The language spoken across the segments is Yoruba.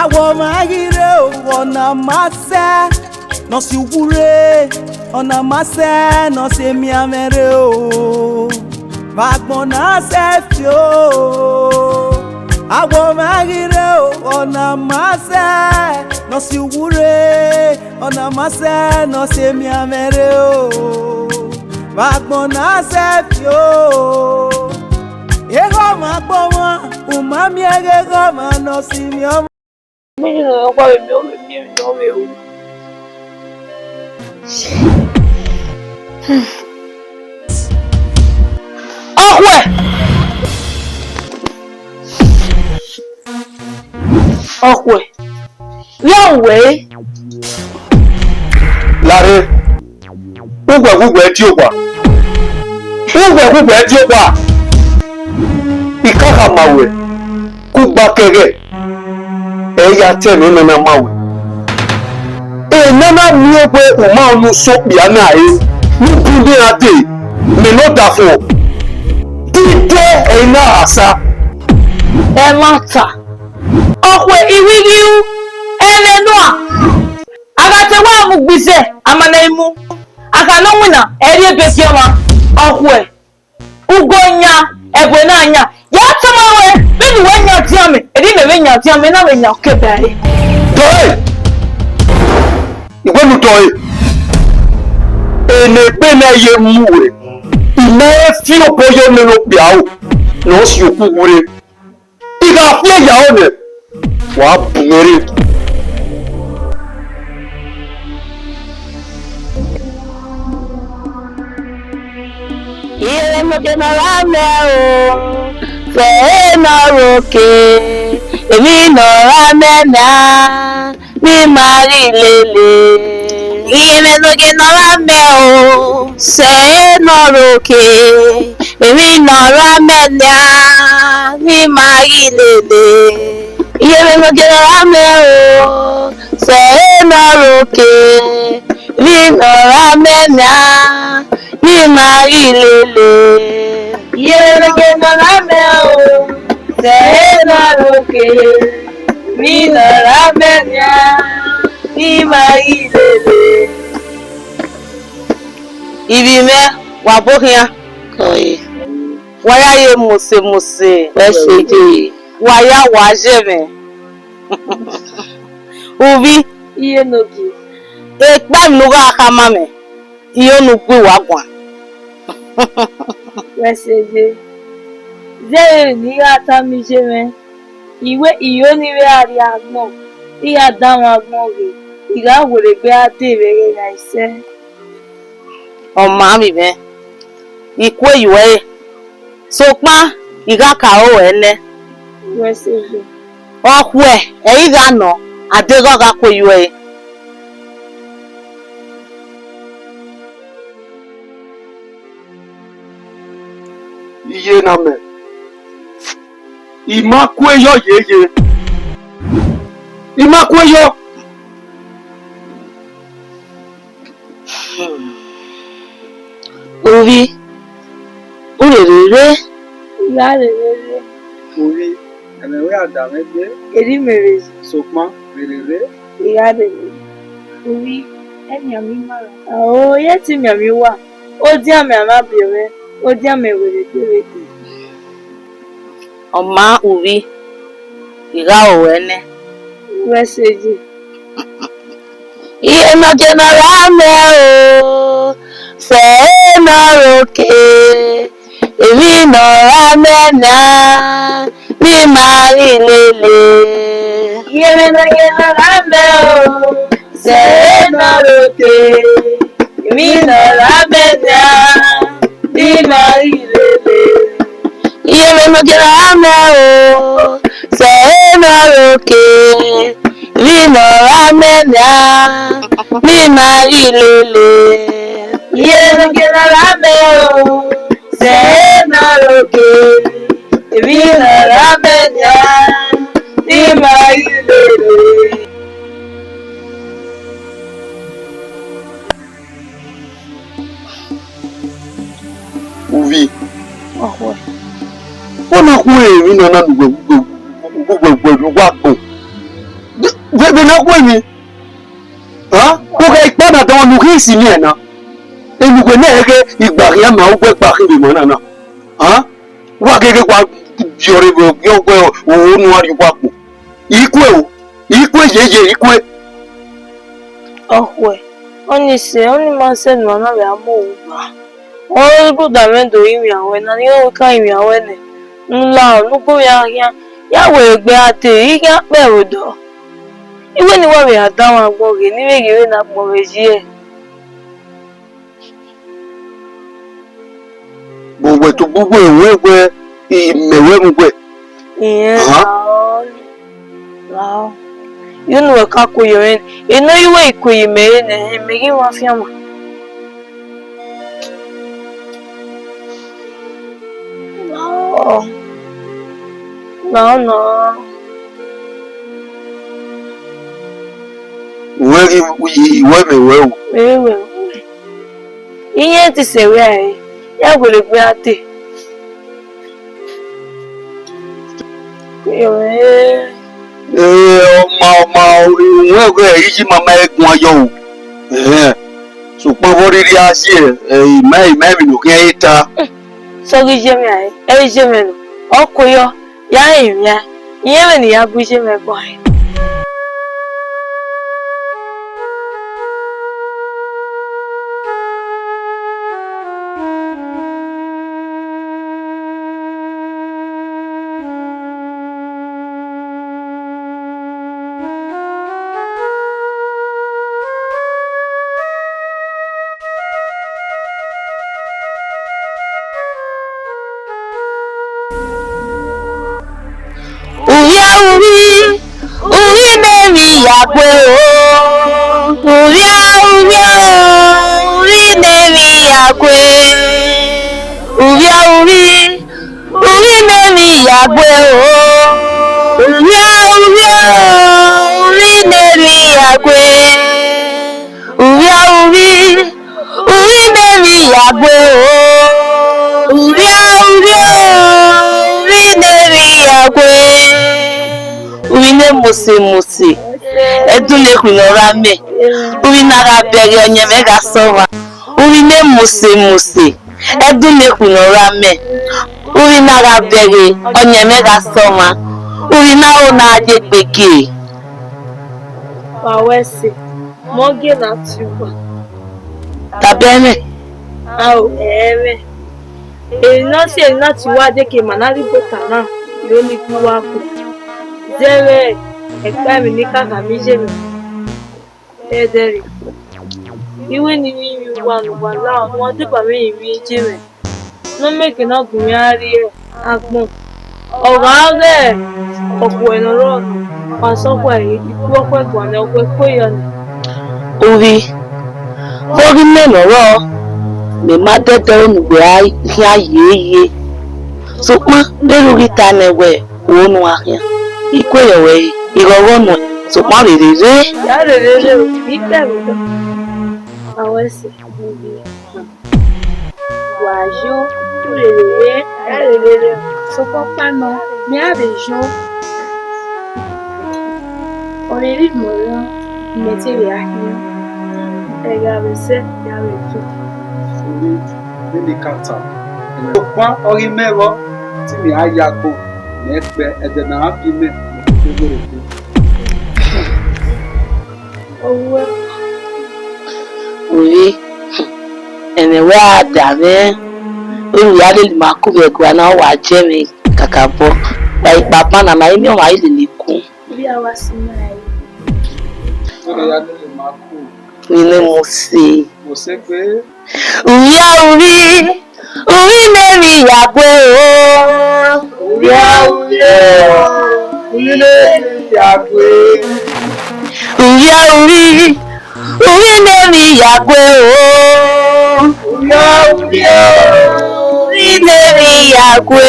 Awo magire ona mase no si wure ona mase no se mi amere o Vagbona se fio Awo magire ona mase no si wure ona mase no se mi amere o Vagbona se fio Ego magbomo umami ego ma no si mi o Ọ̀pẹ̀ yọ̀wé. Láre, gbogbo tí ó wà. Gbogbo tí ó wà. Ìkáka màwẹ̀, kú gbá kẹrẹ. Ẹ̀yà tẹ̀lé nana màwẹ̀. Nana mi ó pé o máa ń sọ́pì àná ayé. Níbi ní adé, mi ló dà fún ọ. Dídé ẹ̀yin náà àṣà. Ẹ má ta. Ọ̀pẹ̀ ìwíwíwú ẹlẹ́nu à. Agatewa amugbise amana imu. Akanonwina eri ebesi ọma. Ọ̀pẹ̀ ugonya egwe n'anya. Ya tamawe bini wenya tiame. Edi me wenya tiame na wenya kebere. Dọ́ẹ̀! Ìgbẹ́nu dọ́ẹ̀! Èlé pé náà yẹ mú rẹ̀. Ìná fi ọ̀pọ̀ yọ nínú pìáwò lọ́ sí òkú wúre. Ìgbà fún ìyàwó rẹ̀ wà á bùnmẹ́rẹ́. Ilé mọ̀kẹ́ náà rámẹ́ o, fẹ́ẹ́ náà rókè, èmi náà rámẹ́ náà, mi máa rí lélẹ̀. Ilé mọ̀kẹ́ náà rámẹ́ o, fẹ́ẹ́ náà rókè, èmi náà rámẹ́ náà, mi máa rí lélẹ̀. Ilé mọ̀kẹ́ náà rámẹ́ o, fẹ́ẹ́ náà rókè, èmi náà rámẹ́ náà. Mi mari lele Yelege nalame o Sena roke Mi nalame nya Mi mari lele Ibi me wabokia Koye Waya ye mose Weseje Waya wajeme Ubi Iye nogi Ekpa mnuga akamame Iyo nukwe wagwa Weseje Zere ni ata mi jeme Iwe iyo ni we ari agbon Iya dáwọn agbon re Iga wole gbe ate rere na ise Ọmọ mi be Ikwe iwe Sokpa iga ka o ene Weseje Okwe eyi ga no Adego ga kwe iwe Iye na me. Imakweyo yeye. Imakweyo. Ovi. Urere. Urere. Ovi. Emewe adamegbe. Eri mere. Sokma. Merere. Irade. Ovi. Eni ami mara. Oh, yeti mi ami wa. O di ami amabere. O di ami were dere. Ọma uri. Iga owene. Weseji. Iye no general me o. Fẹ́ náà rókè. Èmi náà rámẹ́nà. Mi máa rí lélẹ̀. Iye no general me o. Fẹ́ náà rókè. Èmi náà rámẹ́nà. Mi máa rí lélẹ̀. Iye no general me o. Fẹ́ náà rókè. Mi náà rámẹ́nà. Mi máa rí lélẹ̀. Iye no general me o. Fẹ́ náà rókè. Èmi náà rámẹ́nà. Mi máa rí lélẹ̀. Uvi. Ona ku emi na na gbogbo wagbon. Kuka ikpana ta luki sini na. Elugo na ege igbari ama ugbe gbari bi mo na. Wa gege kwa biore bo yo gbe o nu ari kwa po. Ikwe jeje ikwe. Ọ̀pẹ onye ise onye masị nọ na bịa mụ ụgba ọrụ budamendo imi awe na ihe nwoke imi awe ne nla nnukwu ya ahịa ya were gbe ate ihe akpa erudo iwe ni wari adawa agbọ gị n'ime gị iwe na akpọrọ ejie Gbogbo to gbogbo ewe imewe ngwe. ihe lao yunu weka kuyoren eno iwe ikuyi mere na emegi wa fiama no wewe ihe ti sewe ai ya gwere gbe ate kuyoren ọmọ ìwé yìí máa máa gun ọyọ o ṣùgbọ́n wọ́n rírí àṣì ìmẹ́rin lòkè ayé ta. sọ́rí jẹ́mi àyè ẹ̀rí jẹ́mi nù ọkọ̀ yọ yá ìrìn ya ìyẹn rẹ̀ nìyá bú jẹ́mi ẹ̀gbọ́n àyè. Yàgbé o, orí nèmi yàgbé, orí nèmi yàgbé o, orí nèmi yàgbé, orí nèmi yàgbé o, orí nèmi yàgbé, orí nè mùsì. Edule kunora me uri naga bere onye me ga sowa uri ne muse edule kunora me uri naga bere onye me ga sowa uri na o na aje gbege wawese moge na tuba tabeme ao ere no se na ti wa de ke manari bota na lo ni kuwa ku zere ẹgbẹ́ mi ní kàkà méjì mi ẹ̀ẹ́dẹ̀rẹ̀ ìwé ni mímí wà lùwà láwọn wọn dìgbà mẹ́yìn rí jí rẹ̀ ló mẹ́kì náà gùn mí á rí ẹ̀ agbọ̀n ọ̀rọ̀ ààrẹ ọ̀pọ̀ ẹ̀nà rọ̀ọ̀nù pàṣọpọ̀ ẹ̀yìn ikú ọ̀pọ̀ ẹ̀gbọ̀n ní ọgbẹ́ kóyọ̀nù. orí mẹ́lọ̀rọ̀ mi má dẹ́dẹ́ onùgbé ayé sọpọ́n lérò ríta nẹ̀wẹ̀ òun àyà ikú ẹ̀yọ̀wẹ̀ yìí. Ìrọ̀rọ̀ nù ṣùgbọ́n rèrèrè. Ìyá rèrèrè ò ní bẹ̀rù lọ. Àwọn ẹsẹ̀ níbi wàyó rèrèrè ìyá rèrèrè ṣùgbọ́n pánà ní àbẹ̀jọ́. Ọ̀rẹ́rì mọ̀rọ̀ ìmẹ̀tẹ̀rẹ̀ àhìyàn. Ẹ̀rọ àbẹ̀sẹ̀ ìyá rẹ̀ tó. Orí níbi kàtà. Ọ̀pọ̀ orí mẹ́rọ tí mi á yàgò lẹ́gbẹ̀ẹ́ ẹ̀dẹ̀ náà bí mẹ́. Orí ẹ̀nẹ̀wẹ́ àdàmẹ́ olùyàlè lè máa kú bẹ̀ gbà náà wà jẹ́ mi kàkà bọ́ gba ipa pánà máa ní ọ̀hún ayé lè kú. Bí a wá sí náà yìí. Olùyàlè lè máa kú. Ilé mo ṣe. Mo ṣe pé. Orí mẹ́rin yàgbé o. Orí mẹ́rin yàgbé o. Orí mẹ́rin yàgbé.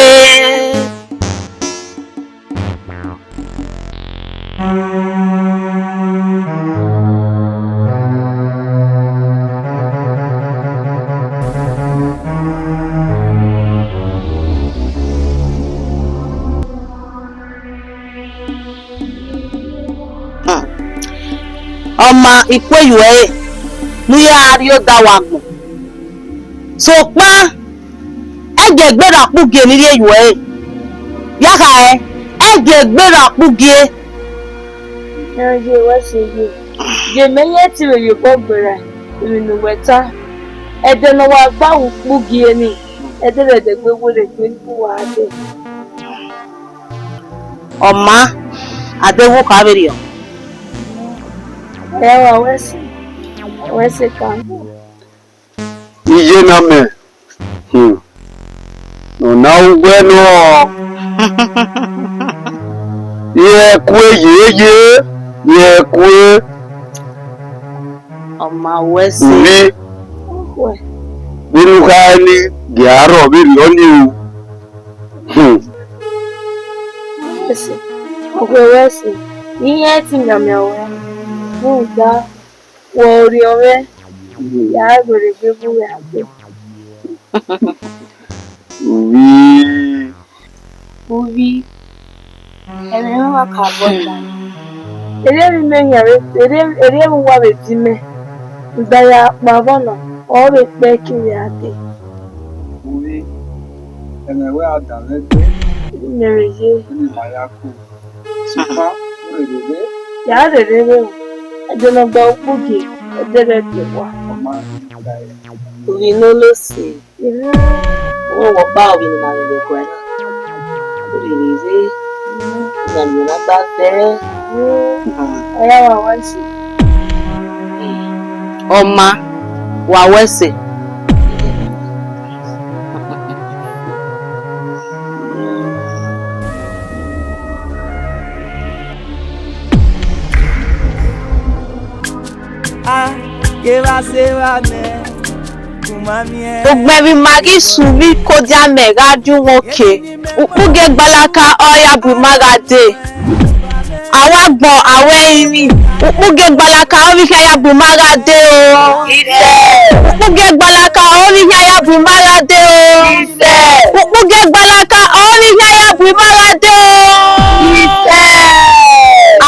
ọmọ ma ikwe yue nu ya ri o da wa gbon so pa ege gbera puge ni ri yue ya ka ege gbera puge je wa se je meye ti re yo gbera irinu weta ede no wa gba puge ni ede re de gbewo re pe ku wa de Oma adewo ka beri o ewa wese kan iye na me no na ugwe no ye kwe Oma wese uri we binu ka ni giaro biri oni wese wese ihe ti nyamewe buda wori ore ya gbere gbewu ya gbe uri eme wa ka bota ere mi me yare ere mi wa be ti me gba ya pa bona o be pe kiri ate uri emewe adalete mere je ni mayako supa urede ya rere ejo no gba opuge edere ti wa ọma dai uri no lo se ere wo wo ba obi ni ma le ko ẹ uri ni ze na mi na ba te aya wa wese Oma wa wese que va se va ne kumamie gbogbo ẹbí magi subi kọjá mẹ́gájú nwoke ukpuge gbalaka ọya bụ magade àwọn agbọ̀n àwọn irin ukpuge gbalaka oríṣi ya bụ magade o ukpuge gbalaka oríṣi ya bụ magade o ukpuge gbalaka oríṣi ya bụ magade o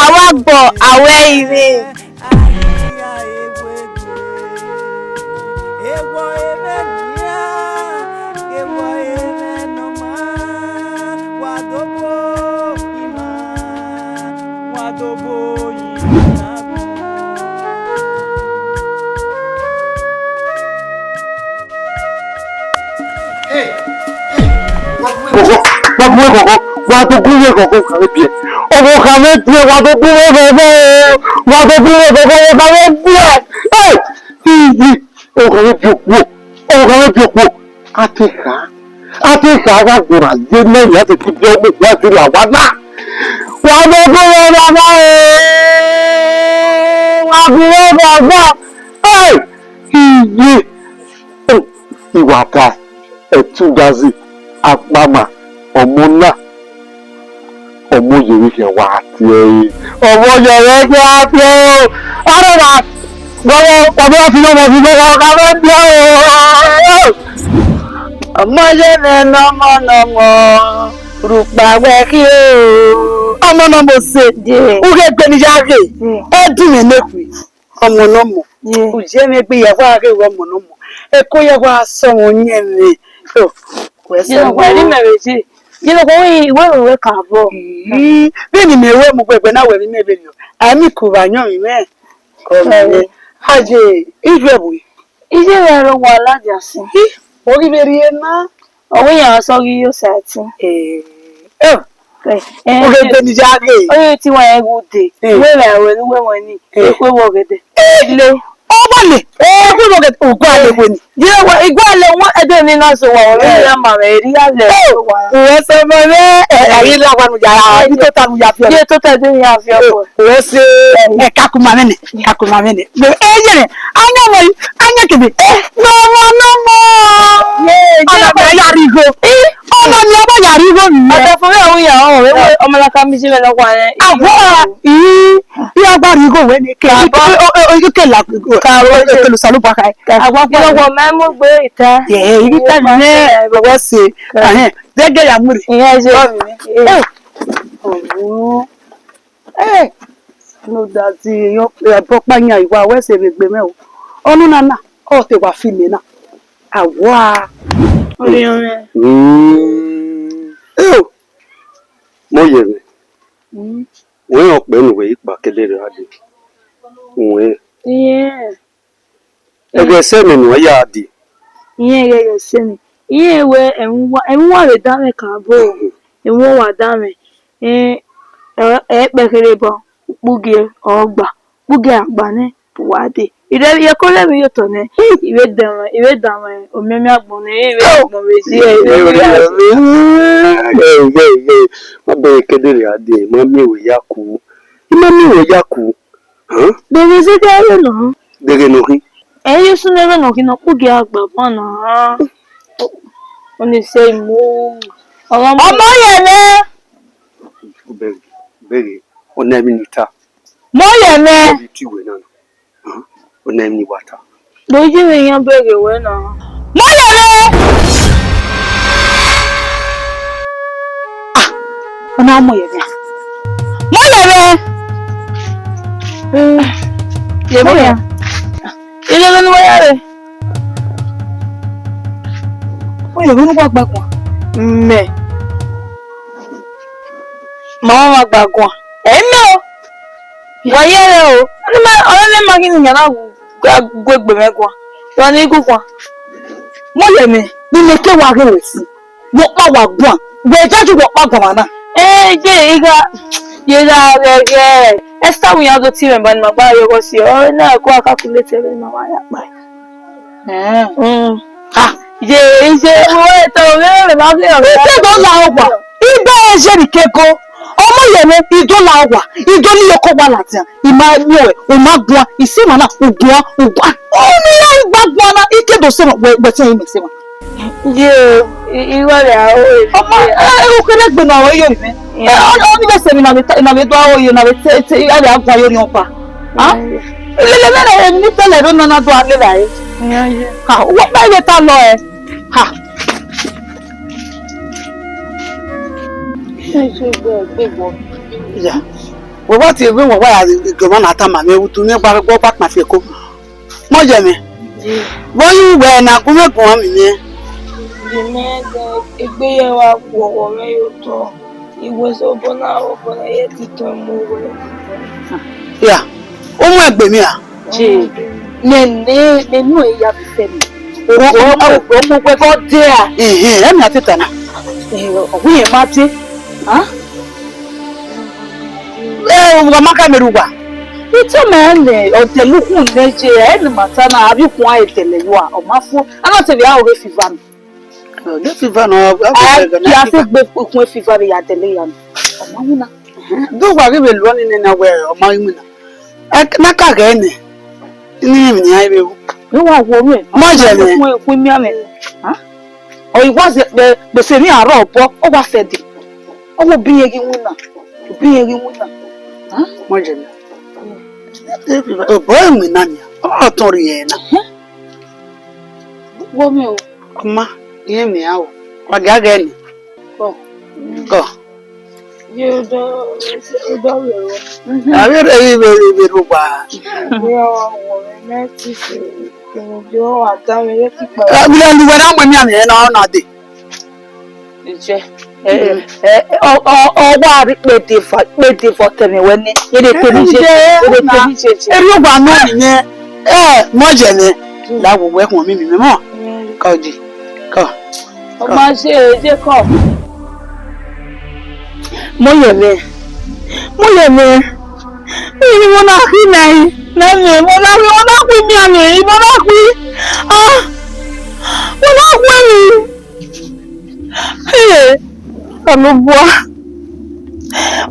àwọn agbọ̀n àwọn irin. Wato kuye koko kame pie. Obo kame pie wato kuye koko. Wato kuye koko kame pie. Hey! O kame pie wo. O kame pie wo. Atika ga gura je me ya te ki pie wo ya ti la wada. Wato kuye koko. Wato kuye koko. Hey! Iye. Iwaka etugazi apama ọmọna ọmọ yẹrẹ fi wá àti ẹyìn ọmọ yẹrẹ fi wá àti ẹyìn ọlọ́wà gbọ́dọ̀ ọdún àti ọmọ fi lọ́wọ́ káfẹ́ bí ọ́. ọmọ yẹrẹ nọmọnọmọ rúpàwẹ kí o ọmọ náà mo ṣe uge gbẹniyàgé ẹ dùn mí lẹkùn ọmọ náà mọ òjẹ mi gbé yẹfọ àgẹ ọmọ náà mọ ẹ kó yẹfọ aṣọ wọn yẹn mi. Yino kwa ni mereje. Yino kwa we ka bo. Bi ni mewe mo gbegbe na we mi mebe yo. Ami ku ba yan mi me. Ko me. Haje, ife bu. Ije re ro wa laja si. Ori beri na. Owo yan so ri yo sati. Oge gbeni jage. Oye ti wa en gude. We ra we ni we won ni. Pe wo gede. Le. Obale. Pe wo gede ogun ale wo ni. Je wa igba le won ede ni na so wa o le ya ma re ri ale so wa. Uwe se mo le ayi la wa nu jara. Ni to ta mu ya fi. Je to ta de ya fi opo. Uwe se kakuma mene. No ejere. Anya mo anya kebe. No mo. Ala ba ya rigo. Ọmọ ni ọba ya rigo mi. Ata fo we awun ya o we ọmọ la ka mi se me lo wa yen. Abo yi agba rigo we ni ke. O ke la ka ro ke lu salu pa kai. Agba po wo me mo gbe ita. Ibi ta ni wo se. Gege ya muri. Ìyẹn ṣe no that yo proper nya iwa we se begbe me o onu na o te wa fi me na awa ori ore mo ye mi we o pe nu we ipa kelere ade we ege se mi nu ya adi Ye se ni. Ye we enwa le dame kan bo. Enwa wa dame. Pekere bo. Bugie ogba. Bugie agba ne wade. Ire ye ko le mi yo to ne. Iwe dan o memi agbon ne iwe mo we si ma be kelere ade ma mi we yaku Bebe se ka ye no. dege no ri Eyi sun le no kino bugie agba bona. Oni se mo. Ọmọ yẹlẹ. bege ona mi nita Mo yẹlẹ. bi ti we na ona mi wata Boji mi yan bere we na. Mo yẹlẹ. ona mo ye bia Mo yẹlẹ. Ye mo ya. Ile lo ni mo yẹlẹ. o ye runu gba kwa Me. Mama ma gbàgbọ́n. Ẹ̀mí o. Wọ́n yẹ́rẹ́ o. Ọlọ́lẹ́ máa kí ni yàrá gbogbo mẹ́gbọ́n. Wọ́n ní ikú kan. mo ye me ni me ke wa re si wo pa wa gbo we jaju wo pa gbo na Jẹ́ yíga rẹ̀. Esther wù yàn tó tí rẹ̀ bá ní màgbá yọkọ sí ọ. Náà kó akákúlétẹ̀ rẹ̀ máa wáyà pa. Jẹ́ owó ètò òmìnira máa fi hàn. ite do la ogba igbe eje ni keko ọmọ ye me ido la ogba ido ni yoko wa lati ima mi o ma gbo isi ma na ugwa o mi na gbagbo na ike do se we tin mi se ma Jẹ́ ìwọ rẹ̀ àwọn èdè. ọmọ o kele gbe na o yo mi o ni be se mi na mi do o yo na be te ale agwa yo ni opa le mere ni tele do na do ale la e ha wo pa ile ta lo e ha ya wo ba ti we wo wa igbo na ta ma me wutu ni pa gbo pa pa se ko mo je mi bo yu we na ku me gun mi ni Jimega ìgbéyàwó àpò ọ̀rẹ́ yóò tọ́ ìwòsàn ọ̀bọ̀nà yẹ ti tọ́ mú rẹ̀. ya o mu egbe mi a Jẹ́ nínú ìyá fi fẹ́ mi o gbogbo ko de a e mi ati tana o ye ma ti o ga maka meruwa ito me le o te lukun neje e ni mata na abi kun ai tele yo a o ma fun ana te bi a o re fi van le fi van o ya se gbe kun fi van ya tele ya o ma wuna do wa re be lo ni na we o ma wuna na ka ga ni ni mi ai be ló wà wo rẹ̀. Má jẹ̀ mí. Fún ẹkún mí àmì. o iwa se gbese ni aro obo o wa fe de o wo bi yegi wuna mo je mi o bo mi na ni o ton ri e na Wọ́n mi ò kuma ye mi a o wa ga ga ni kọ̀. ko Yóò dọ́ rẹ̀ wọ́n. abi re be ru ba Bí àwọn ọ̀rẹ́ mẹ́tì ṣe ìpinnu àdámi létí pa. mi ni wa na mo mi ami na na de Ìjẹ́. ọwọ́ àrí péde fọ̀tẹ̀mí wẹ́ ní èdè tèmi ṣe eré ògbà náà nìyẹn mọ́jẹ̀ ni láwùwọ́ ẹ̀kùn mi mímọ́ kọ́ọ̀dì kọ́. Ọmọ ṣe èdè kọ̀. mọ́yẹ̀mẹ́ ìní mo náà kí lẹ́yìn mo náà kí mi àmì èyí mo náà kí mi bua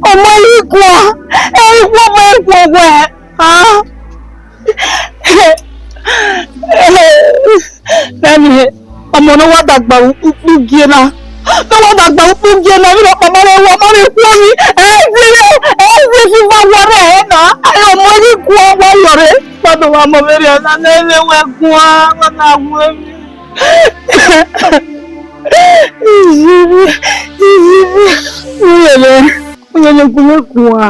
ọmọ yìí kú ọ ẹ̀yìn kú ọmọ yìí kú ọgbọ lẹ́nu ọmọ náà wá dàgbà òkú gíẹ náà mi lọ pàmò rẹ wọ ọmọ mi kú omi ẹ̀ẹ́dì fífa wọrẹ ẹ̀ náà ayọ̀ ọmọ yìí kú ọwọ́ yọrẹ gbọdọ̀ wà mọ̀ mẹ́rin ẹ̀ náà lẹ́wọ̀ ẹ̀kún wa wọn náà wọ ẹ̀mí. Ìyẹ̀lẹ̀ kúmẹ́kùn wa.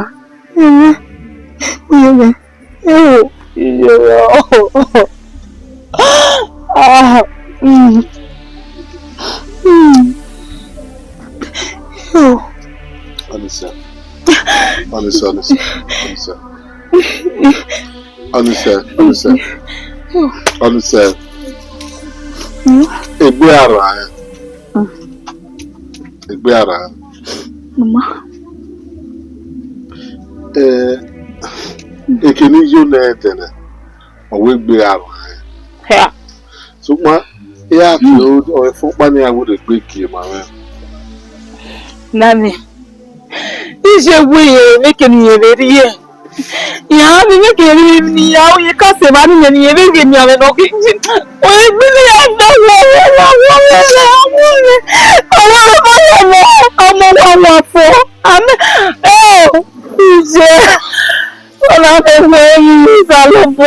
Mama. Ekeni United we be around. Yeah. So ma ya to o fun pa ni awo de gbe ki ma we. Nani. Ise we make ni eri ye. Ya mi make eri ni ya o ye ka se ma ni ni eri ge mi ave no ki. O ye mi ni ya da wo wa fo. Am Ise. Ona me me salopo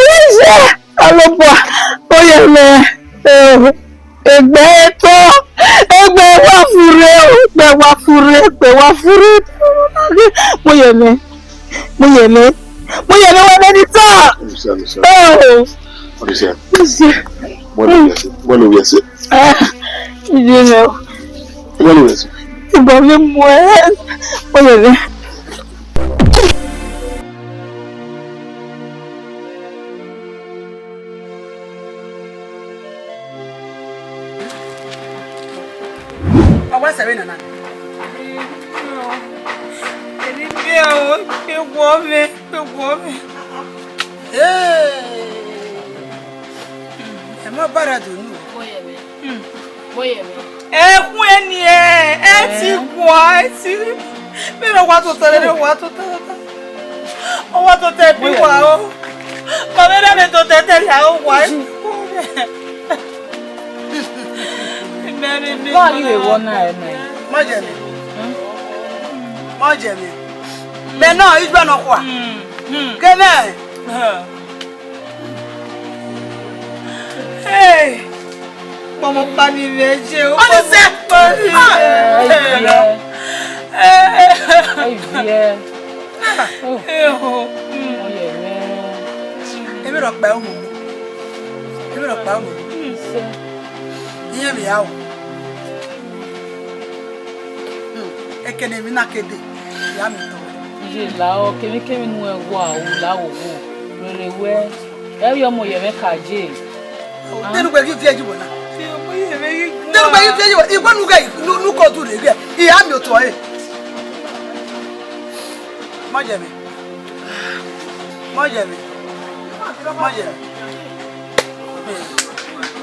Ise salopo oye me egbe wa fure mo ye me wa ni ta Bueno, yes. Ìbọn mi mú ẹ́ oye me. What's the name? Mais non, il doit quoi? Hey! Maman pas ni veille. On sait pas. Ekene mi na kede ya mi to je la o kemi nu ewo awu la owo rere we e yo mo ye me kaje tenu gbe ki fieji bona tenu gbe ki fieji bona igbo nu ga nu ko tu re ge iya mi to e mo je mi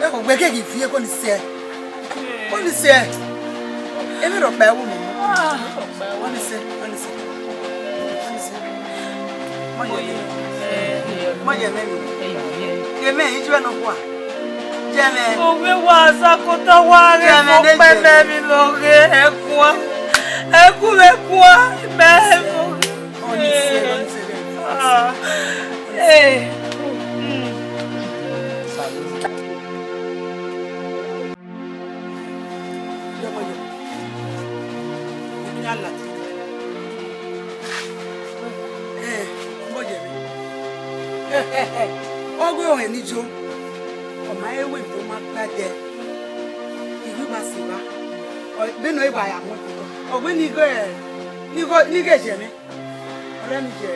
e ko gbe ke ki fie ko ni se emi ro pa ewu mi wọ́n ní sẹ́. Mọ̀jẹ̀ mẹ́rin. Yẹ̀mẹ́ yìí jẹ́ ẹnu wà. Jẹ́mẹ́. Òwe wa àṣàkótọ́ wá rẹ̀ fún pẹ́lẹ́ mi lóore ẹ̀kún wa mẹ́rin lóore. Ogo ohun enijo ọma ewe tó máa gbádẹ ìlú bá sì wá bínú ìgbà àyàmú ọgbẹ́ nígẹ̀ jẹ̀mí ọ̀rẹ́ mi jẹ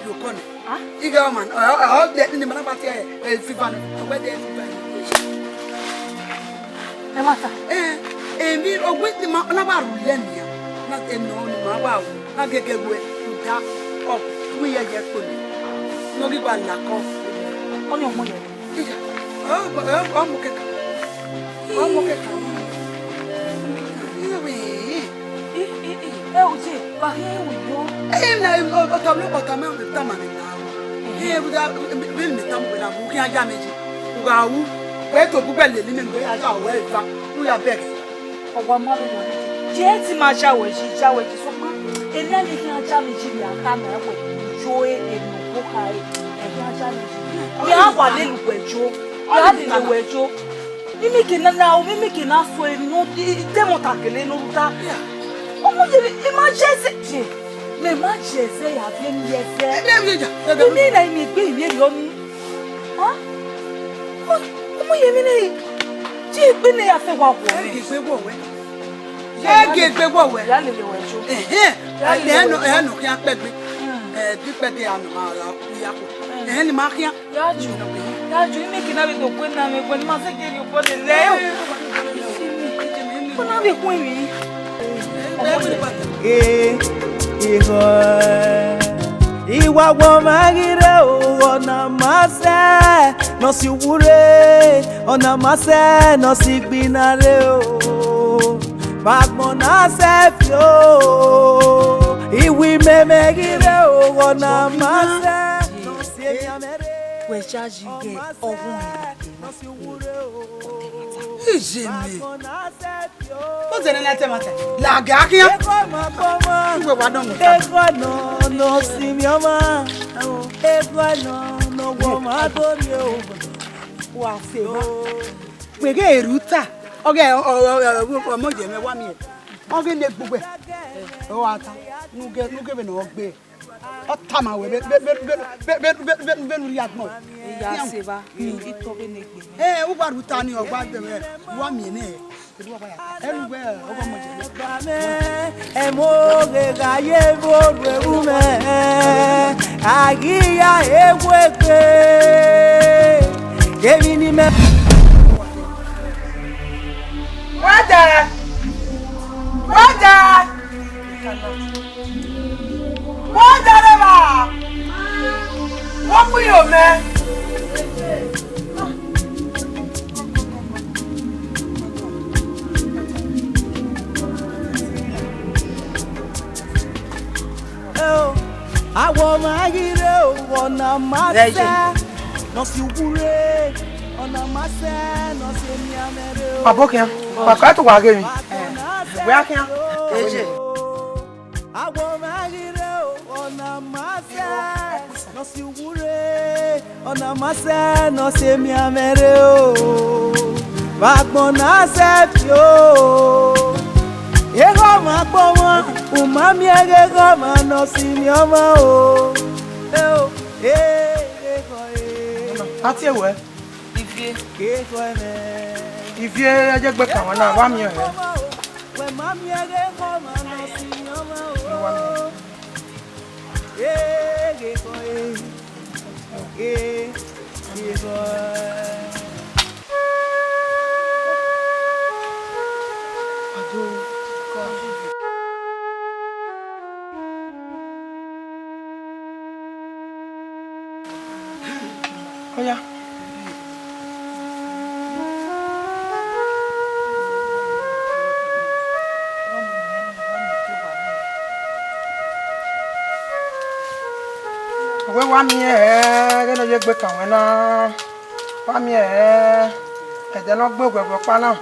yòókọ́ ni ìgẹ̀ ọmọ ọ̀họ́ ní mọ́nà bá ti fífa ní ọgbẹ́ dẹ́ fífa ní. Ẹ má ta. Èmi ọgbẹ́ tí máa bá rù lẹ́nìyà náà ẹnu ọ̀nà máa bá wù náà gẹ́gẹ́ wẹ̀ ìdá ọ̀gbìn yẹn jẹ́ pẹ̀lú. Nogi ba la ko. Oni omo ye. Ija. Ọmọ kẹta. O je, ba he wo yo. Na ọ̀tọ̀ me o ta ma ni na. Bu da bi mi ta mo na bu ki aja meji. U ga wu. Pe to bu gbele ni mi aja o we fa. U ya beg. Ọgwa ma bi na. Je ti ma shawe ji so pa. Ele ni ki aja meji bi aka na e we jo enu. Ya wa le lu ejo ya di le ejo mimi ke na so enu de mo takele no ta Ọmọ yẹn ẹ má jẹ́ ẹsẹ̀. Ṣé lè má jẹ́ ẹsẹ̀ yàbí ẹni ẹsẹ̀? Èmi ìlà ìmì ìgbé ìmì èrè ọ́nú. Ọmọ yẹn mi ní tí ìgbé ní afẹ́ wa wọ̀ rẹ̀. Ege wọ̀wẹ́. Ìyá lè lè wẹ̀ jó. Ẹ̀hẹ́nù kí á pẹ̀gbẹ́. Dípẹ́ bí àná máa ra kúyàkó. Ẹ̀hẹ́n ni máa kí á. Yájú ní kí náà bí tó pé náà mi pẹ́ ní máa ṣèké ní ọ̀pọ̀ lè lẹ́. Kó náà bí kún ìrìn. Ìwà wọ̀ máa rí rẹ̀ o, ọ̀nà máa ṣẹ́, nọ sí wúre, ọ̀nà máa ṣẹ́, nọ sí gbiná rẹ̀ o. Bàgbọ́n náà ṣẹ́ fi o, ìwì mẹ́mẹ́ rí rẹ̀ o, ọ̀nà máa ṣẹ́, nọ sí ẹ̀yàmẹ́rẹ́. Wẹ̀ ṣáàjì gẹ̀ ọ̀hún Ìjìnlẹ̀. Ó tẹ̀lé lẹ́tẹ̀ máa tẹ̀. Làgẹ̀ akíyá. Ìwé wa dán mọ̀ tá. Ẹ̀gbọ́nà lọ sí mi ọmọ, ẹ̀gbọ́nà lọ wọ máa tó ní o. Wà á fè wá. Pèké èrú tà. Ọgẹ́ ọmọdé mẹ́wàá mi ẹ̀. Ọgẹ́ lè gbogbo ẹ̀. Ó wà á ta. Núgẹ́ bẹ̀ náà gbé ẹ̀. Ọ tà máa wẹ̀ bẹ́ẹ̀ nu rí agbọ̀n. ìyá sèba ní ìtọ́ bẹ́ẹ̀ ní gbè. Ó bá rú ta ni ọgbà bẹ̀rẹ̀ wá mi ní ẹ̀. Ẹnu gbẹ ọgbà mọ̀jẹ̀ mi. Ẹ̀mọ́ gẹ̀gà yé bóru ẹ̀rú mẹ́, àgíyá ewu èké, èmi ni mẹ́. Wọ́dà! Wọ́dà rẹ̀ bá! Wọ́n mú yóò mẹ́. Àwọn ọmọ ayíre ọ̀nà máa ṣẹ́, lọ sí wúre, ọ̀nà máa ṣẹ́, lọ sí ní amẹ́rẹ́ o. Àbókìá, pàkà tó wà gé mi. Bóyá kíá. Àwọn ọmọ ayíre ọ̀nà máa ṣẹ́, lọ sí wúre, ọ̀nà máa ṣẹ́, lọ sí ní amẹ́rẹ́ o. Bàgbọ́n náà ṣẹ́ fi o. Ego ma pomo, umami ego ma no sini ọmọ o. Ego Láti ẹ̀wẹ̀. Ìfie. ego me. Ìfie ẹjẹ́ gbẹ kàwọn náà wá mi ọ̀rẹ́. We mami ego ma no sini ọmọ o. Ego. Oya. Ọ̀wẹ́ wá mi ẹ̀ gẹ́gẹ́ yẹ gbé kàwọn náà. Wá mi ẹ̀ ẹ̀dẹ̀ náà gbé gbẹ̀gbẹ̀ pa náà.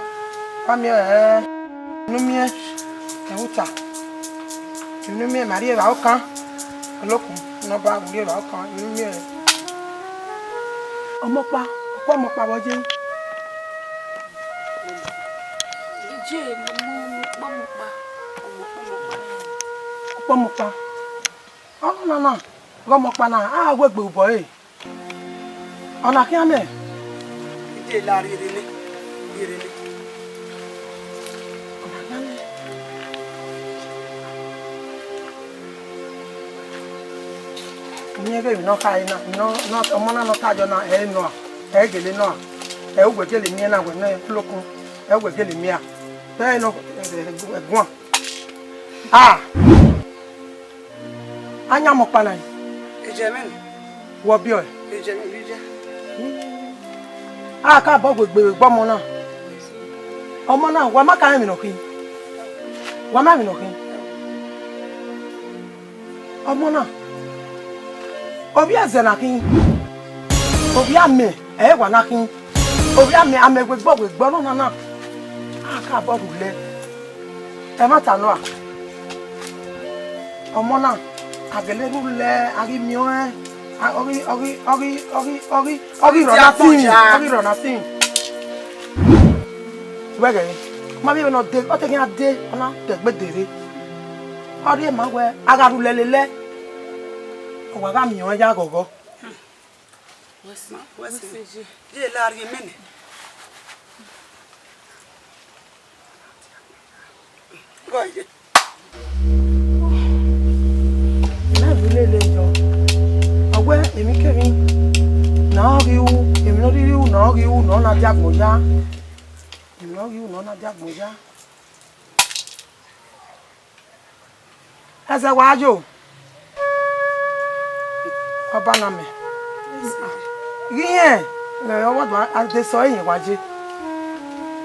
Wá mi ẹ̀ inú mi ẹ̀ ẹ̀wùtà. Inú mi ẹ̀ màrí ẹ̀ bá ó kán. Olókùn náà bá wùlé ẹ̀ bá ó kán. Inú mi ẹ̀ ọmọpa ọ̀pọ̀ ọmọpa wọ́jẹ́. Ìjẹ́ èmi mú pọ́nmọ́pa. Ọ̀pọ̀ ọmọpa. Ọ̀nà náà ọmọpa náà á wẹ̀gbẹ̀ òbọ̀ ẹ̀. Ọ̀nà kí á mẹ́. Ìdí ìlà rere ní. Ọ̀nà kí á mẹ́. Ní ẹgbẹ́ ìrìnà ká iná ọmọ náà kájọ náà ẹ̀ nọ ẹ̀ gèlè náà ẹ̀ ó gbẹ̀gẹ̀lẹ̀ mìíràn náà wẹ̀ náà ẹ̀ lókun ẹ̀ ó gbẹ̀gẹ̀lẹ̀ mìíràn bẹ́ẹ̀ náà ẹ̀gbọ́n. Anya mọ̀ pa náà. Ìjẹ́ mẹ́rin. Wọ bí ọ̀ ẹ̀. Ìjẹ́ mẹ́rin jẹ́. Ká bọ́ gbègbè gbọ́mọ náà. Ọmọ náà wà má ká ẹ̀mìnà kí. Wà má ẹ̀mìnà kí. Ọmọ náà. Obi eze na kin. Obi ame wa na kin. Obi ame amegbe gbọ́ no na. Aka bo rule. Ẹ má ta no a. Ọmọ náà agele rule ari mi o e. Ori rona tin. Wege. Ma bi no de o te kin ade ona te gbe dere. Ori ma we agaru lelele. Owa ga mi yan ya gogo. Wesi. Je la ri mene. Goye. Na lele jo. Owe emi kemi. Na riu, emi no riu, na riu, no na diagmoja. Emi no riu, no na diagmoja. Ese wajo. Ọba na me. Riyen, le owo do ade so yin waje.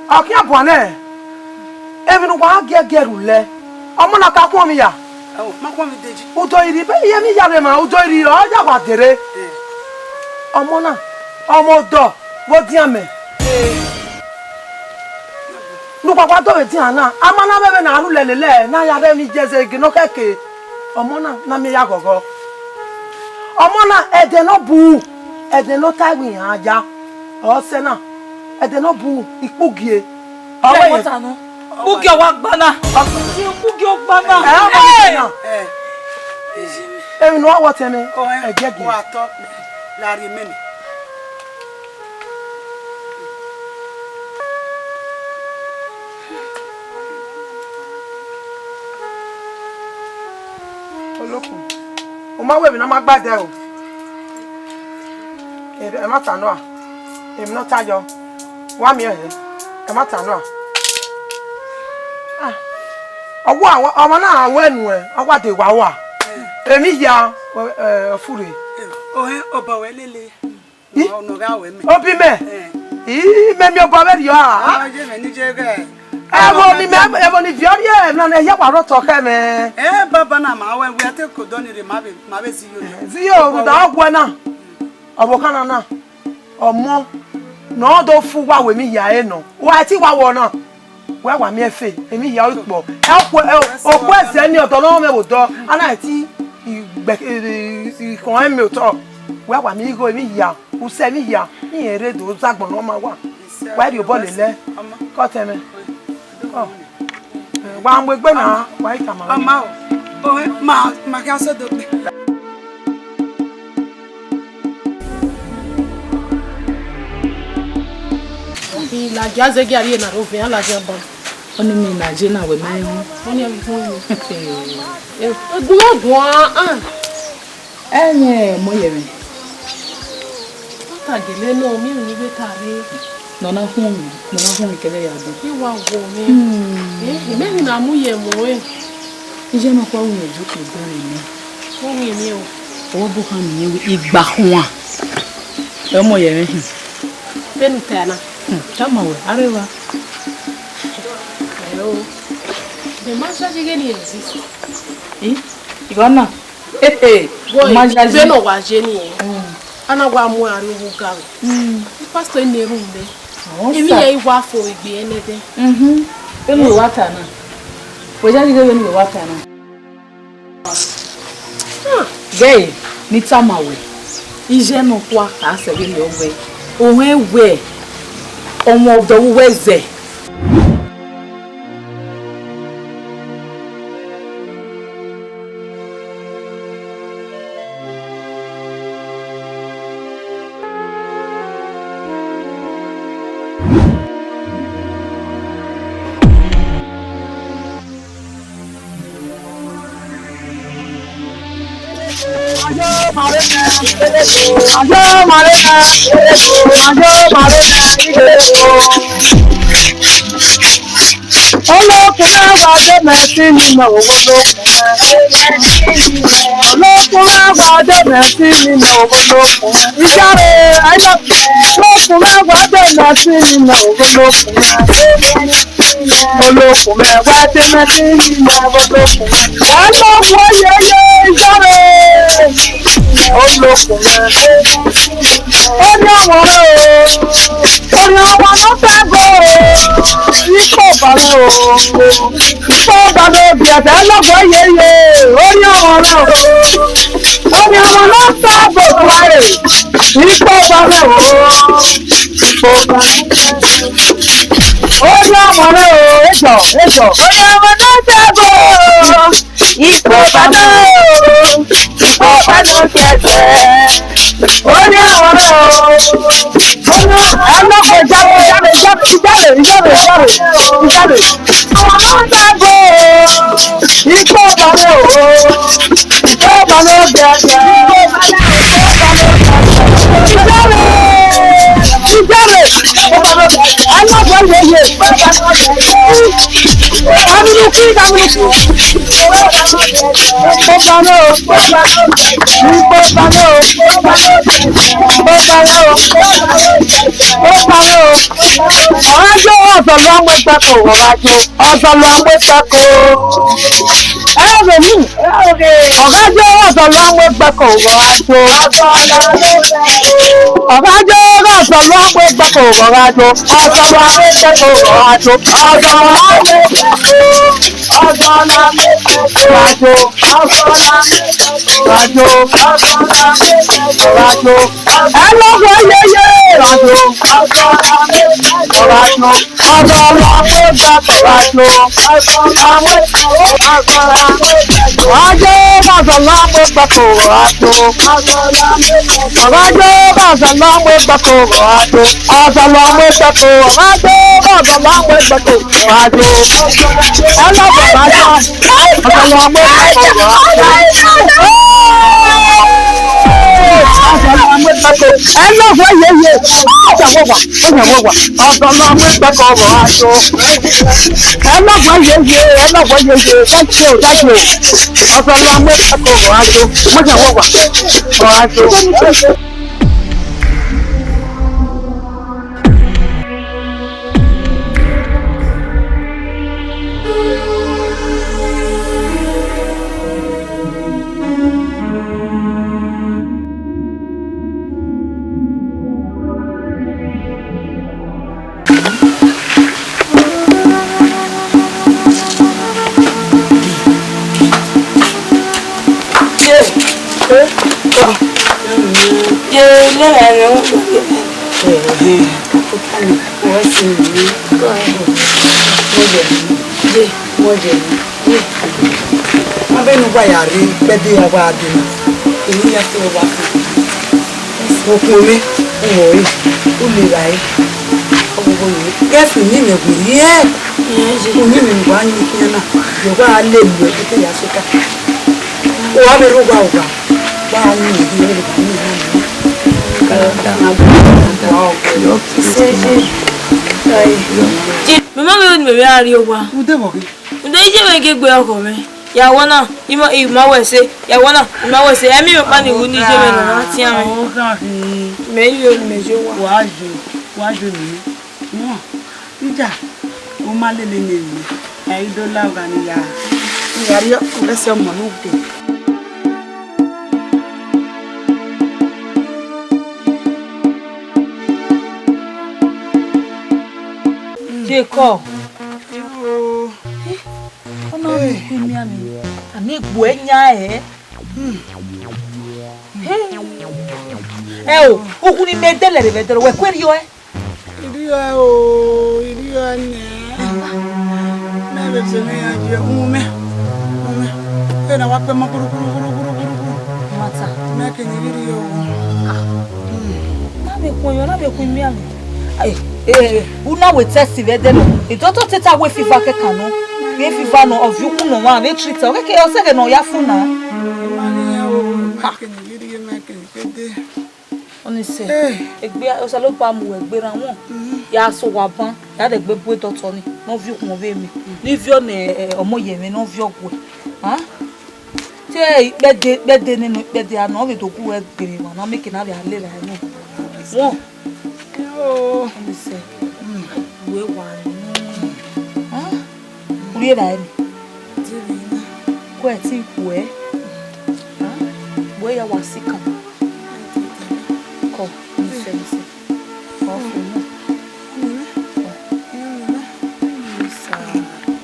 Aki abo na. Emi no wa gegeru le. Ọmọ na ka kun mi ya. Ma kwa mi deji. Udo iri be ye mi ya re ma udo iri o ja wa dere. Ọmọ náà, ọmọ do wo di ame. Nu papa to be ti ana, amana bebe na aru lelele na ya re ni jeze gino keke. Ọmọ náà na mi ya gogo. Ọmọ náà ede no bu, ede no tagbi aja. O se na, ede no bu ipugie. Ọwọ́ yẹn tanu. Bugi wa gbana. Ti bugi o gbana. Emi no wa teme. Ejege. Wa to la ri mene. Olókun. O ma we mi na ma gbade o. E ma tanu a. Emi no tajo. Wa mi e. E ma tanu a. Ọwọ́ àwọn ọmọ náà àwọn ẹnu ẹ̀ ọwọ́ àti ìwà wà. Èmi ya fúre. Ọba wẹ lele. Ọ̀nà ga wẹ mi. Obi mẹ́. Ìí mẹ́mi ọba bẹ́ẹ̀ yọ à. Ajé mi ní jẹ́ gẹ́. Ẹ̀bùn ni fìọ́rí ẹ̀ náà ẹ̀yẹ́ wà rọ̀tọ̀ kẹ́ mẹ́. Bàbá náà máa wẹ̀ wí àti kò dọ́ni rè má bẹ̀ sí yóò. Sí yóò rúdà ọ̀gbẹ́ náà. Ọ̀bùkánná náà. Ọmọ náà tó fún wa wèmí yà ẹ̀ nà. Wà á ti wà wọ̀ náà. Where wa mi efe emi ya opo opo ese ni odo no me wo do ana ti ikon emi oto where wa mi go emi ya use mi ya ni ere do zagbon no ma wa where you ball le ko teme oh wa ngbe gbe na wa ita ma ama o ma ka so do pe la jaze gi ari na ro fe ala je bon Oni mi na je na we mai hu. oni abi fun mi ogun Enye mo ye mi. ta gele no mi ni be tare Nona hun kele ya do. ni wa wo mi me ni na mu ye mo Ije ma kwa hu eju ko do ni. fun mi o Owo bu kan ni igba hun a. E mo ye mi. ben tana Chama we arewa. hello the massage ge ni exist Igona. boy be no wa je ni ana wa mu ari wo ga pastor ni room be emi ye wa fo igbe enede Enu wata na. Weja ni ge ni wata na. Gay ni chama we. Ije no kwa ka se ge ni owe. Ohun ewe. Ọmọ ọ̀dọ̀ weze. Olókùnrin àgbàdo mẹ́sì nínú owó olókùnrin àgbàdo mẹ́sì nínú owó lókùnrin ìjáre ayọ̀ olókùnrin àgbàdo mẹ́sì nínú owó olókùnrin àgbàdo mẹ́sì nínú owó olókùnrin yẹyẹ ìjáre olókùnrin ó ní ọmọ rẹ o ní ọmọ náà fẹ́ bọ̀ ikọ̀ balẹ̀ o ikọ̀ balẹ̀ òbí ẹ̀fẹ́ lọ́gbọ̀ yẹyẹ ó ní ọmọ náà ó ní ọmọ náà fẹ́ bọ̀ wáyé ikọ̀ balẹ̀ o ikọ̀ balẹ̀ ó ní ọmọ rẹ o ẹjọ ó ní ọmọ náà fẹ́ bọ̀ ikọ̀ balẹ̀ Bobano, Bobano kẹsẹ̀. Ó ní àwọn ọ̀nà ìjáde. Àwọn ọmọ jáde, ikú balẹ̀ o, ikú balẹ̀ kẹsẹ̀. Mama mi ò ní ari o wa. Ǹdẹ́ ije me ge gbe ọkọ mi. Yàwó náà, ìmọ̀ wẹ̀sẹ̀, yàwó náà, ìmọ̀ wẹ̀sẹ̀, ẹ̀mí mi pa ni ìwú ní ije me na láti àmì. Mẹ́yìn ò ní méjì wà. Wájú ni. Wọ́n. Ìjà. Ó máa lè ní èmi. Àìdọ́lá ọ̀gá ni ya. Ìyàrí ọ̀lẹ́sẹ̀ ọmọ náà dé. Jacob. Ọ̀nà ìkú mi àmì. Àmì ìgbò ẹ̀yà ẹ̀. O, okùn ni mẹ́tẹ́lẹ̀ rẹ̀ bẹ̀tẹ̀rẹ̀ wẹ̀ kwẹ́rì yọ ẹ́. Ìdíyọ o, ìdíyọ ni. Mẹ́bẹ̀ sẹ́mi àjẹ́ ọmọ ẹ̀ náà wá pẹ́ mọ́ kúrúkúrú. Mata. Mẹ́kẹ̀ni ìdíyọ o. Lábẹ̀kún mi àmì. Una we test ve de no. Itoto teta we fiva ke kanu. We fiva no of you no wa we treat. Okay, o se ke no ya funa. Oni se. Egbe o se lo pa mu egbe ran won. Ya so wa ban. Ya de gbe bu toto ni. No view kun ve mi. Ni view ne omo ye mi no view gwe. Ha? Te bede nínú bede ana we to ku egbe wa na make na le ale la ni. Won Oh, we want. Uri era ni. Kwa ti ku e. We ya wasika. Ko, nse. Ko funu. Sa.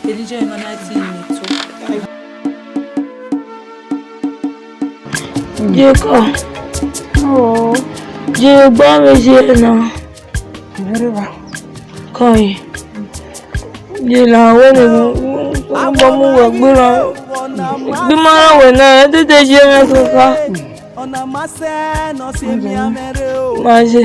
Elije na na ti ni to. Jeko. Oh. Je ba me je na. Very well. Kai. Je la wele Ọmọ wà gbéra. Ìgbìmọ̀ràn wẹ̀ náà ẹ tètè ṣe rẹ̀ kankan. Máa ṣe.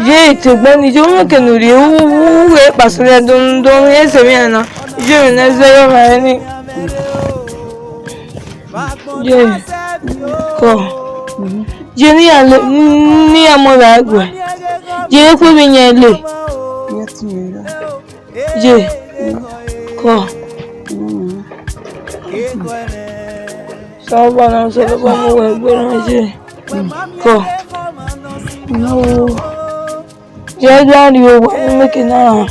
Ye ìtẹ̀gbẹ́ni jẹ́ wọ́n kẹ̀nù rí wúwúwé pàṣẹ dundun ẹsẹ̀ mi àná. Ye ìrìnàṣẹ́ yóò rà ẹ́ ní. Ye kọ́. Ye ní àmọ́ra àgbẹ̀. Ye é pé mi yẹn lè. Ye kọ́. Sọ́ọ́bà náà sọ́dọ̀ bá mú wẹ̀ gbéra ṣe. Kọ́. Ye dárí owó ní mékè náà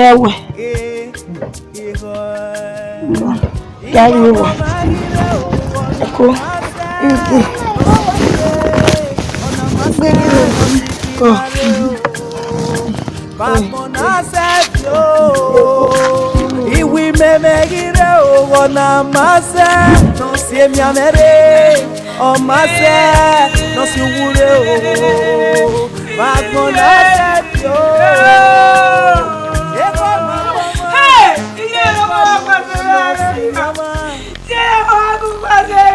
ẹ̀wẹ̀. Dárí owó. Kọ́. Ìdí. Kọ́. Iwi memegire ona mase no si mi amere o mase no si wure o magbona yo Hey, iye lo wa pàṣẹ mama. Ṣé o ku pàṣẹ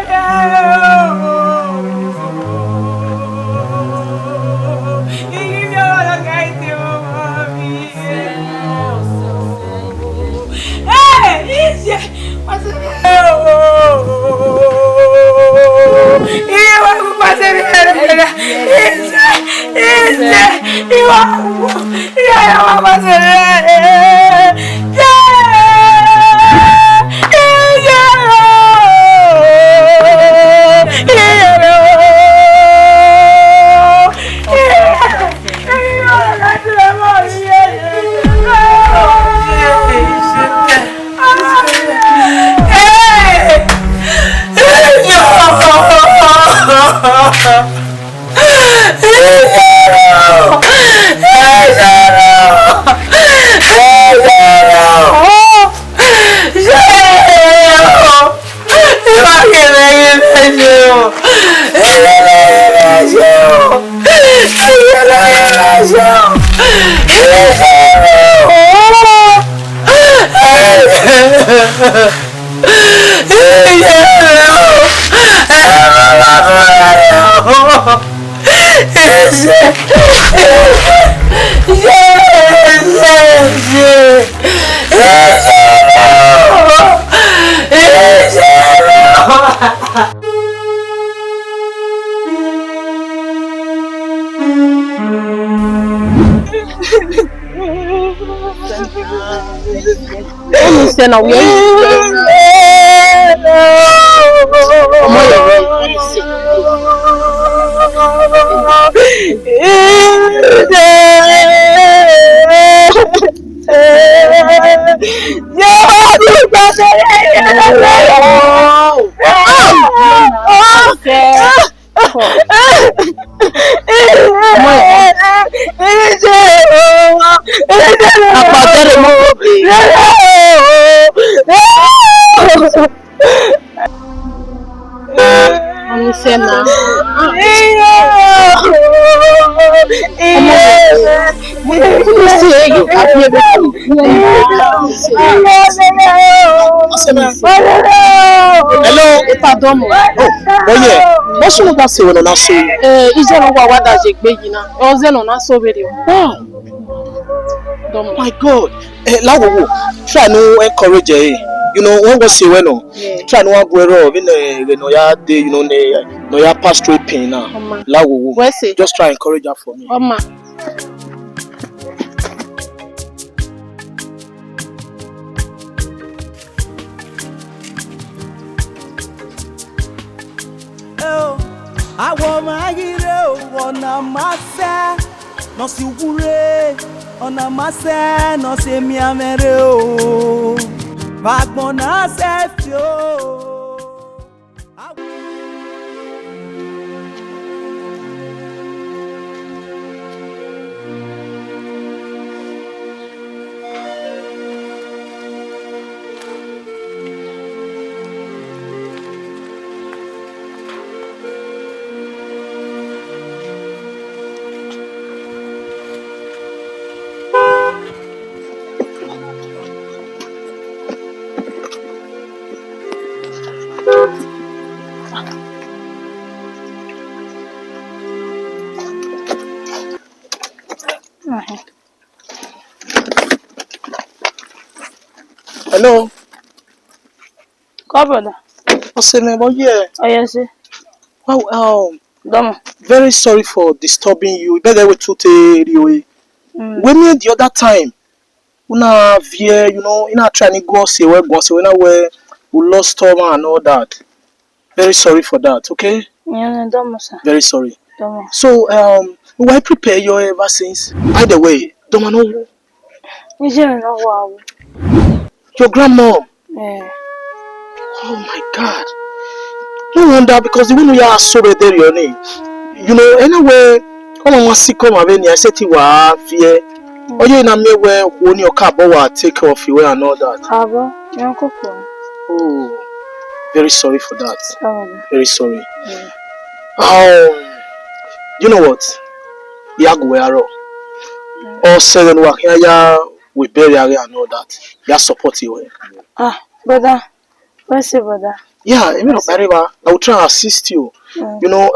Now we Hello, pardon. Oh yeah. What's wrong with you when I saw you? Iṣẹ́ ló wà wádà ṣe gbé yìí náà. Ọ̀zẹ́ náà náà sọ wẹ́rẹ́ o. My God. Láwo try no encourage her. You know, when go say when no. Try no one go wrong. You know, ya dey, you know, no ya pass through pain now. Láwo. Just try encourage her for me. Oma. Àwọn ọmọ ayire ọ̀nà máṣẹ́ lọ sí wúre ọ̀nà máṣẹ́ lọ sí mi àmẹ́rẹ́ o bàgbọ́n náà ṣe fi o. Hello. Call brother. What's your name? Oh yeah. Oh yes. Wow. Domo. Very sorry for disturbing you. Better we to tell you. When me the other time, una vie, you know, ina trying to go say where we lost Tom and all that. Very sorry for that. Okay. Yeah, domo sir. Very sorry. Domo. So why prepare your vaccines? Either way, don't know. You don't know wow. Your grandma. Yeah. Oh my God. No wonder because the one you are so there your name. You know, anyway, come on, see come aveni. I said you were fear. Or you na me where when your car will take care of you and all that. Abo, you go. Oh, very sorry for that. Very sorry. Yeah. You know what? Yaguero. Or 7 work here we bury and all that. Ya support you. Brother. Where's your brother? Yeah, I mean, I will try to assist you. You know,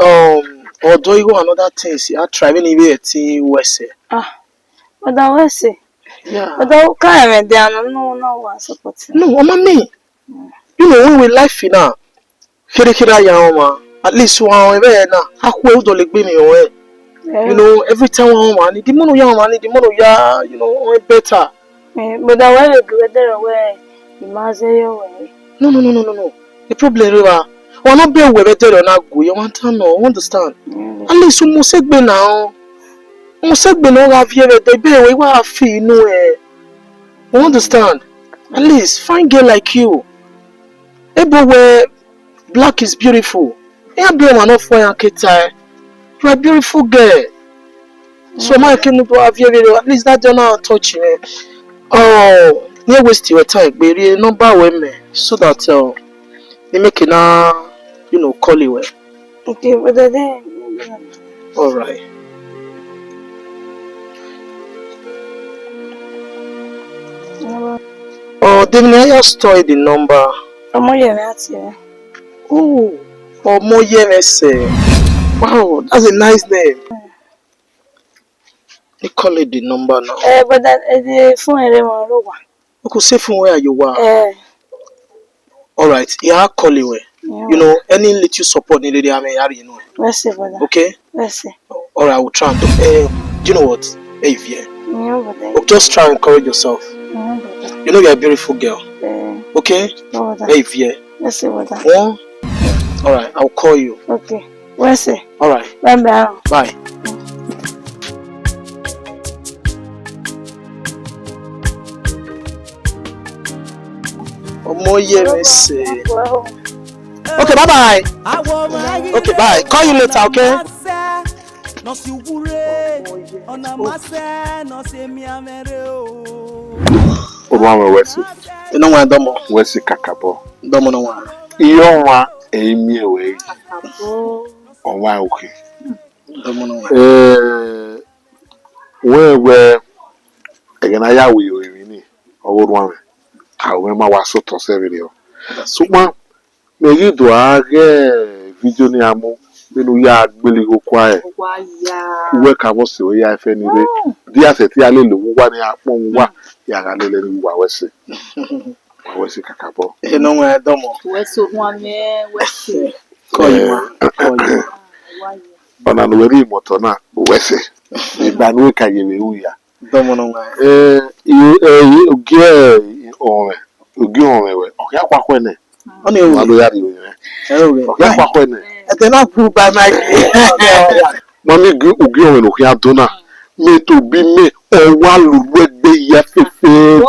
although you go another things, you are trying to be a team West. Brother, where's it? Yeah. Brother, can't down. No one support. No, me. You know, when we life now, at least 1 way now. How cool do like me away? You know, every time one the mono young man, the mono ya, you know, better. But I want to go there away. You must say away. No. The problem is, we not be aware better or not go. You want to know? Understand? At least you must say be now. You must say be now. Have you ever they be away? What feel no? You understand? At least fine girl like you. Everywhere black is beautiful. You be one of fire and you are a beautiful girl. So my can do have you at least that don't know touch me. Oh, you waste your time, baby. Number women so that they make it now, you know, call you. Okay, but then. All right. Oh, then I just store the number. Oh, wow, that's a nice name. They call it the number now. But that the phone You could say from where you are. All right, yeah, I'll call you. You know, any little support needed, I mean, you know. Let's see, brother. Okay? Let's see. All right, I will try and do. Do you know what? Hey, yeah. Just try and encourage yourself. You know you're a beautiful girl. Okay? Hey, yeah. Let's see, brother. All right, I'll call you. Okay. Let's see. All right. Bye. Bye. Okay, bye. Okay, bye. Call you later, okay? Obama Wesi. You know why Domo? Wesi Kakabo. Domo no one. Iyowa emi ewe. Onwa okay. Domo no one. Where egena ya we ni owo one. Awe ma waso to se video. Suma me yi do age video ni amu nínú ya gbele go kwa e. We ka bo se o ya ife ni re. Di aseti ale lo wa ni apon wa ya ga le ni wa Wesi. Wesi Kakabo. No one Domo. Wesi Mwame, Wesi. Call you. Ona no weri moto na Wesi. Igba nu ka ye we uya. Domo no one. Ogi onwe we. Oya kwa kwene. Oni o. Alo ya ri we. Oya kwa kwene. Ete na prove by my. Mami ogi onwe no ya dona. Me to bi me o wa lu egbe ya fefe.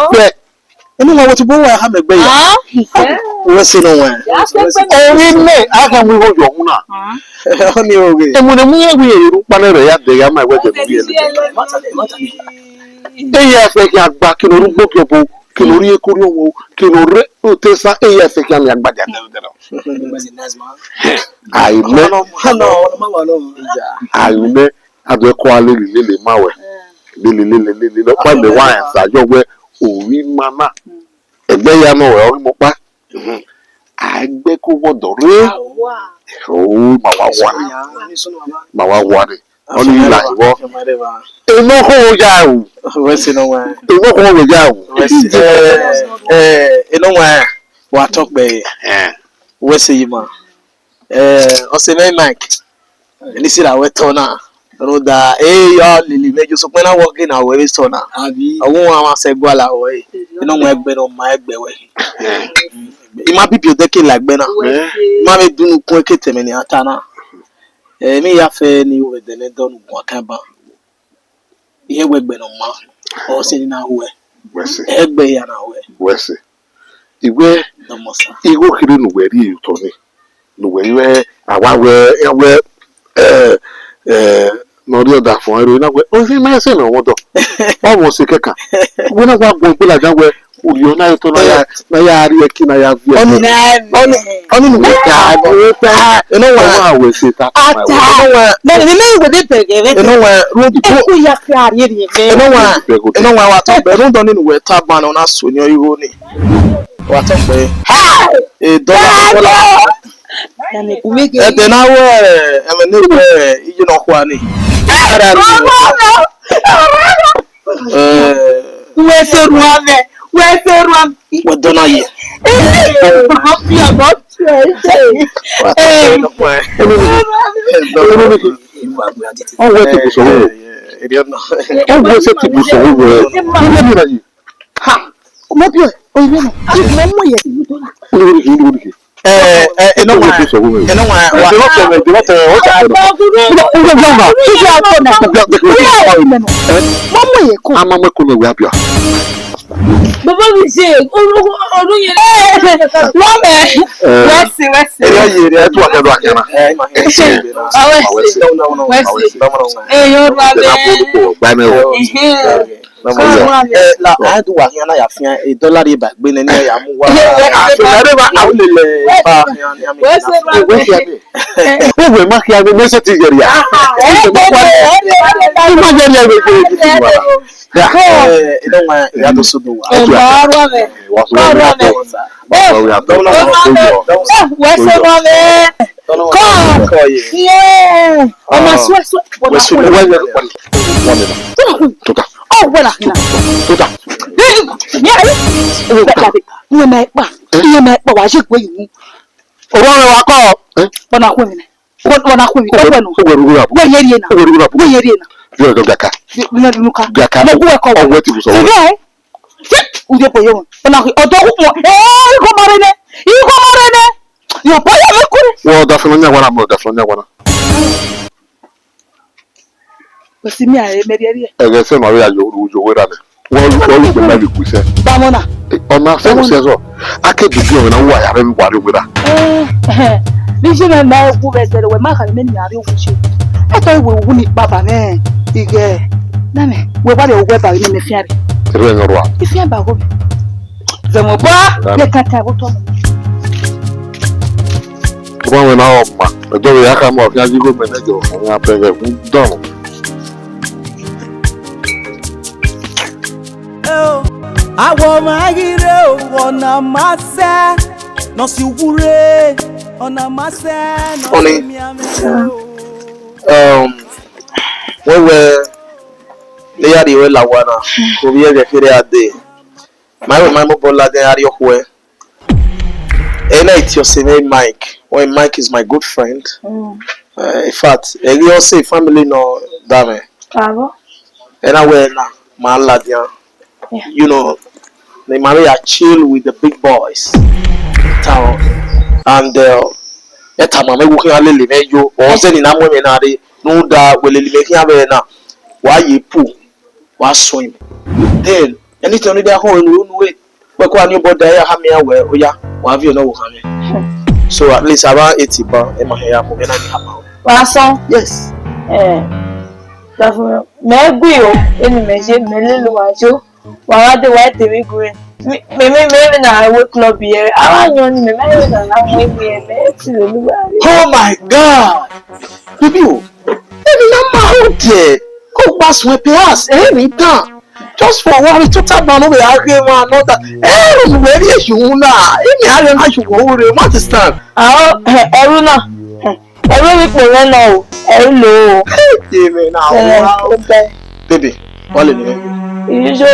Enu wa to bo wa ha megbe ya. Wesi no one. Ori me aka mu ho yo huna. Oni o ge. Emune mu ye we eru panere ya de ya ma we de bi ele. Eya fe ki agba ki no rugbo ki obo ki no ri ekori owo ki no re o te sa eya fe ki ami agba ja de. Ayume ado ko ale lele mawe. Lele lo pa me wa en sa jo we ori mama. Egbe ya no we ori mo pa. Agbe ko wodo re. Oh, ma wa wa ni Only you like what? No ho yaw. West no one. No ho yaw. West no one. What talk be? West you man. Ose me Mike. Ni si la we tona. No da yo lili mejo so pe na work na we tona. Abi. Awon àwọn asegwa la we. No mo egbe no ma egbe we. Ima bibi odeke la egbe na. Ma me dunu kun ekete me ni ata na. Mi ya fe ni we de ne don gun kan ba. Ihe we egbe no ma. O se ni na we. Wese. Egbe ya na we. Wese. Iwe No mo sa. iwo kiri nu we ri to ni. Nu we awa we no ri oda fun ero na we o si ma se na won do. O mo se keka. We na wa gun pe la jan we uri ona to na ya ri e ki na ya vi. Oni nu we ta. You know what? We se ta. Na ni me go de pege. You know what? Ku ya kra ri ri. You know what? You know what? Wa talk be run don ni we ta ban na so ni oyiwo ni. Wa talk be. Dollar. Yani umege. Ede na we e me ni we iji no kwa ni. Wese ruame. We dona ye. Oh, we ti so wo. Oh, we se ti so wo. Ni na yi. Ha. Mo bi o ibe no. Mo mo ye. Ni. No one. No one. Baba mi se ọdún yẹn. Wọ́n mẹ́. Wẹ́sì. Yóò rà bẹ́ẹ̀. La I do wa na ya fian $1 ri ba gbe ni ya mu wa. We ma ki ave mese ti yeri ya. Ya to so do wa. Oh, voilà. Tota. Ni me pa wa je gbe yin. Oro wa ko. Bona ku mi. Bona ku mi. Ko no. Wo yeri na. Yo do gaka. Ni dunu ka. Gaka. Mo ku e ko. O we ti so. Uje po yo. Bona ku odo ku mo. Ko mare ne. Yo po yo ku. Wo da fun nya wana mo da fun nya wana. Basi mi are me ri. Ege se ma we ya yo we ra ne. Wo pe na bi ku se. Bamona. Ona se mo se so. Ake bi bi na wa ya re wa re we ra. Bí ṣe me ma ku be se we ma ka me ni are ku se. E to iwe wu ni baba ne. Ige. Na me we ba le wo ba ni me fiare. Re ngoro wa. Ifia ba go. Zemo ba le kaka bo to. Ko we na o ma. Do ya ka mo fi aji go me ne jo. Ya pe ve fun don. Àwọn magire ọ̀nà máṣẹ́ nọ́ọ̀sì wúre ọ̀nà máṣẹ́ nọ́ọ̀sì miamẹ́. Wewe le ya riwe la wana ko bi e fere ade my bola de ari okwe ena it se me Mike when Mike is my good friend. In fact we all say family no dame Bravo. ena we na ma la dia. You know, they Maria chill with the big boys town and eta mama wuki alele mejo o se ni na mo me na re no da welele me kia be na wa ye pu wa swim then anything no dey ho no we ko ani boda ya ha me awe oya wa vi no wo ha me so at least about 80 ba e ma ya mo na ni ha ma Wa so. yes Dafu me gbe o eni me se me lelu wa jo. Wa de wa te mi gure. Me na we club here. Awa yan ni me na na we here me ti lelu wa. oh my god bibi o e na ma o de ko pa sun pe as mi tan just for one total man no be agree one another no be very issue na e mi are na you go re what is that Àwọn ẹrú náà Ẹ̀rọ ipò rẹ̀ náà o, ẹ̀ ń lò ó. Amen. Now, baby, wọ́n lè ní mẹ́. Ìyíṣò.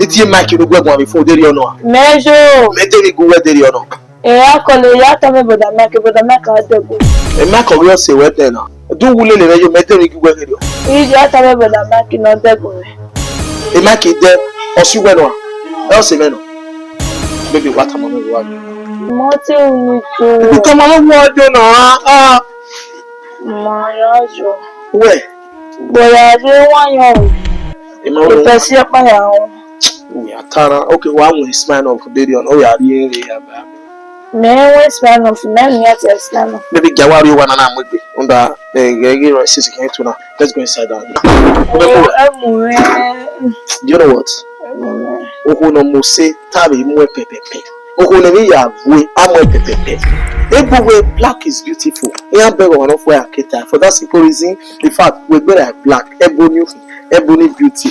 Etí ẹ̀ máa kí ló gbẹ́gun àmì fún òdèrè ọ̀nà. Mẹ́ṣò. Mẹ́tẹ́rì gúwẹ́ dèrè ọ̀nà. Ẹ̀yà kọlẹ̀ ìyá tọ́ mi bọ̀dà mẹ́kà ọ̀dẹ́gbò. Ẹ̀ máa kọ̀ ríọ̀ ṣèwẹ́ tẹ̀ náà. Dún wúlé lè rẹ́yọ mẹ́tẹ́rì gúwẹ́ dèrè ọ̀nà. Ìyíṣò tọ́ mi bọ̀dà mẹ́kì náà ọ̀dẹ́gbò rẹ̀. Ẹ̀ máa kì í dẹ́ ọ̀ṣùwẹ̀ náà. Ẹ̀ ọ̀sẹ̀ mẹ́nà. Baby, wá tàmọ́ mi wá. Mo ti ń tu. Ìtọ́mọ́ ló wọ́ ọjọ́ náà. Mà yá jọ. Wẹ̀. Bọ̀dà ṣe wáyàn o. Ìfẹ́ sí ẹ̀pá yà wọn. Tara, okay, one way smile of Darion. Oh, yeah, yeah. Mẹ́wọ́n smile of mẹ́rin yẹn ti ẹ̀ smile of. Maybe Gawari one and I'm with me. Under the six came to now. Let's go inside that. Do you know what? Oh, no, Mose, Tabi, Mwe Pepe. Oh, no, me, ya, we are Pepe. Everywhere black is beautiful. We are better one of where I cater. For that simple reason, in fact, we're better at black. Ebony beauty.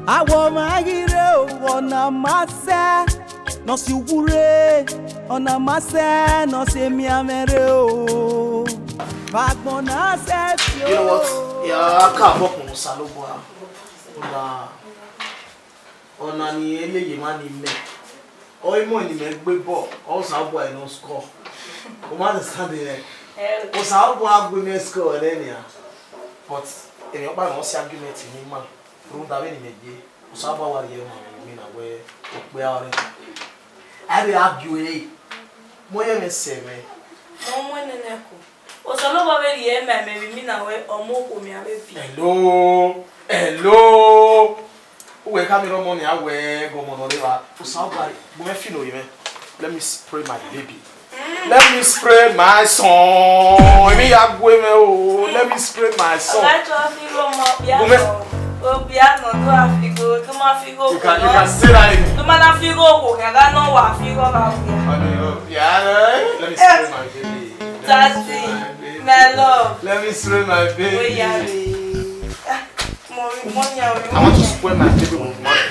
Àwọn magire ọ̀nà máṣẹ́ nọ sí wúre ọ̀nà máṣẹ́ nọ sí mi amẹ́rẹ́ o. Bàgbọ́n náà ṣe fi o. You know what? Yeah, I can't walk on Salobo. Ọ̀nà ni eléyìí máa ní mẹ́. Ọ̀yìn mọ̀ ní mẹ́ gbé bọ̀ ọ̀ Salobo ẹ̀ ló score. O máa ní sáde rẹ̀. O Salobo á gbé mẹ́ score ẹ̀ lẹ́nìí à. But èèyàn bá wọn sí argument ní mà. Òun dàbí ní méje. O Salobo wà yẹ wọn mi nà wẹ́ o pé ọ̀rẹ́. Ẹ bí argue ẹ̀ mo yẹ mi sẹ̀ mẹ́. Ọmọ nínú ẹ̀kọ́. O Salobo bẹ́ẹ̀ yẹ mẹ́mẹ́ mi nà wẹ́ ọmọ òkú mi àbẹ́ fi. Hello. Uwe kamera money awe go mono lewa. O Salobo mo me feel you, man. Let me spray my baby. Let me spray my son. Me agwe me o. Let me spray my son. Ọ̀gá tó figo mọ piano. O piano tó afigo, tó máa figo. You can say that again. Tó máa na figo kò kẹ̀kẹ́ náà wà figo bá wù. Yeah, let me spray my baby. Daddy, my love. Let me spray my baby. Oh yeah, baby. I want to spray my baby with money.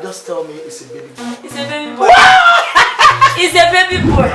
Just tell me it's a baby boy. It's a baby boy. It's a baby boy.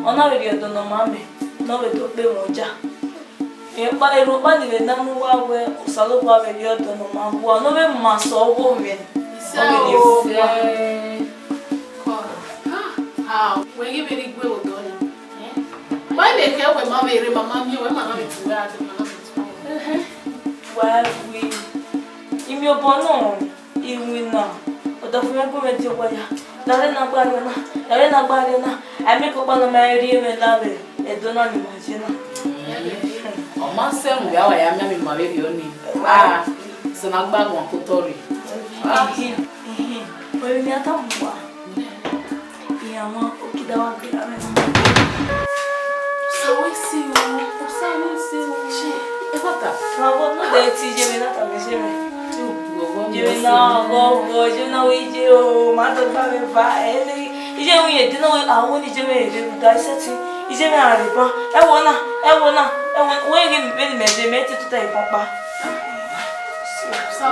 Ona we do no mame no we to pe moja e pa ero pa ni na mu wa we O Salobo we yo to no ma wo no we ma so wo me o we we give me gbe o do ni why they care when mama ere mama mi we mama mi tu wa de mama mi tu wa we imi obo no iwi na o da fun ko me ti o ya dare na gbari na ami ko pa no ma ri me lave e do na ni ma je na o ma se mu ya wa ya mi ma be bi oni so na gba won ko tori o ni ata mu wa iya mo o ki da wa ki ra me so we see you che e fata ma bo no de ti je me na ta me se me je na go je na we je o ma to ba me ba ele ije wi e dina awon ni je me de ga seti ije me aripa e wona we gi me ni me je me ti tuta ipapa so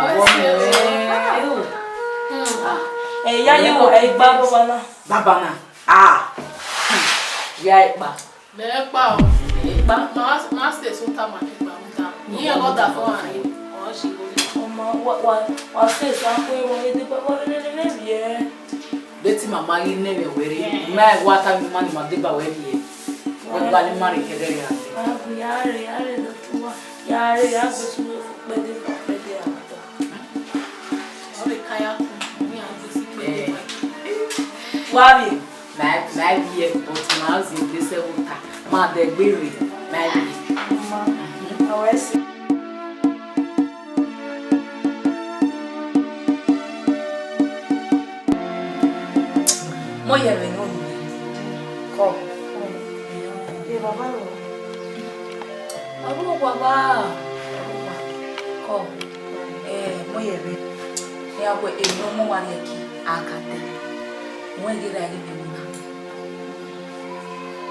e ya yi wo e gba baba na ya ipa le pa o ipa ma se so ta ma ipa muta ni e go da fo ani o si go wa se so ko e wo ni de baba le bi Beti mama yi neme weri ma wata mi mani madeba weri won ba ni mari kedere ya yare do tuwa yare ya go su pede amata Wabi, my beer, but my house in this water. My the baby, my beer. How is it? Moya me no. Come. Hey, Baba. Abu Baba. Come. Moya me. Ya go e no mo wari aki akate. Mo e gira ni me na.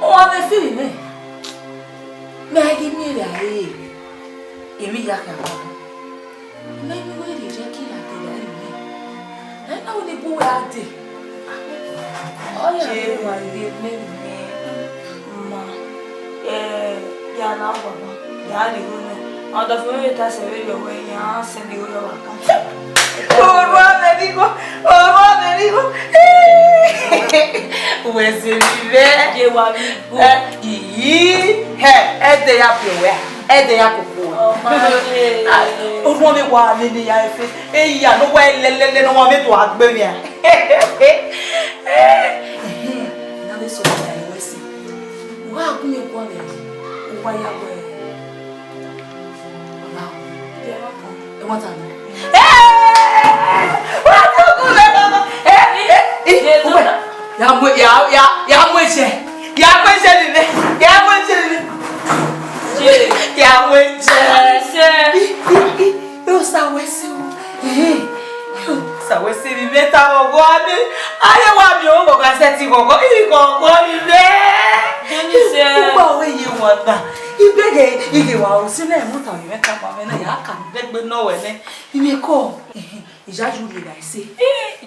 O ame feel me. Me agi mi ra e. Emi ya ka ba. Me mi we ri je ki la te ra ni. E na o ni bu wa de. Oh yeah, wa ri me ni. Ma. Ya na Baba. Ya ni go no. Anda fún mi ta se ve yo we ya se ni go yo wa. Orwa me digo. Uweze vive. Je wa mi go. Ede ya pewe. Ede ya kuku. Orwa me wa ni ya efe. Ya no wa lelele no wa me to agbe mi a. Na le so ya we si. Wa ku mi ko le. O wa ya we. Ona. E wa ta no.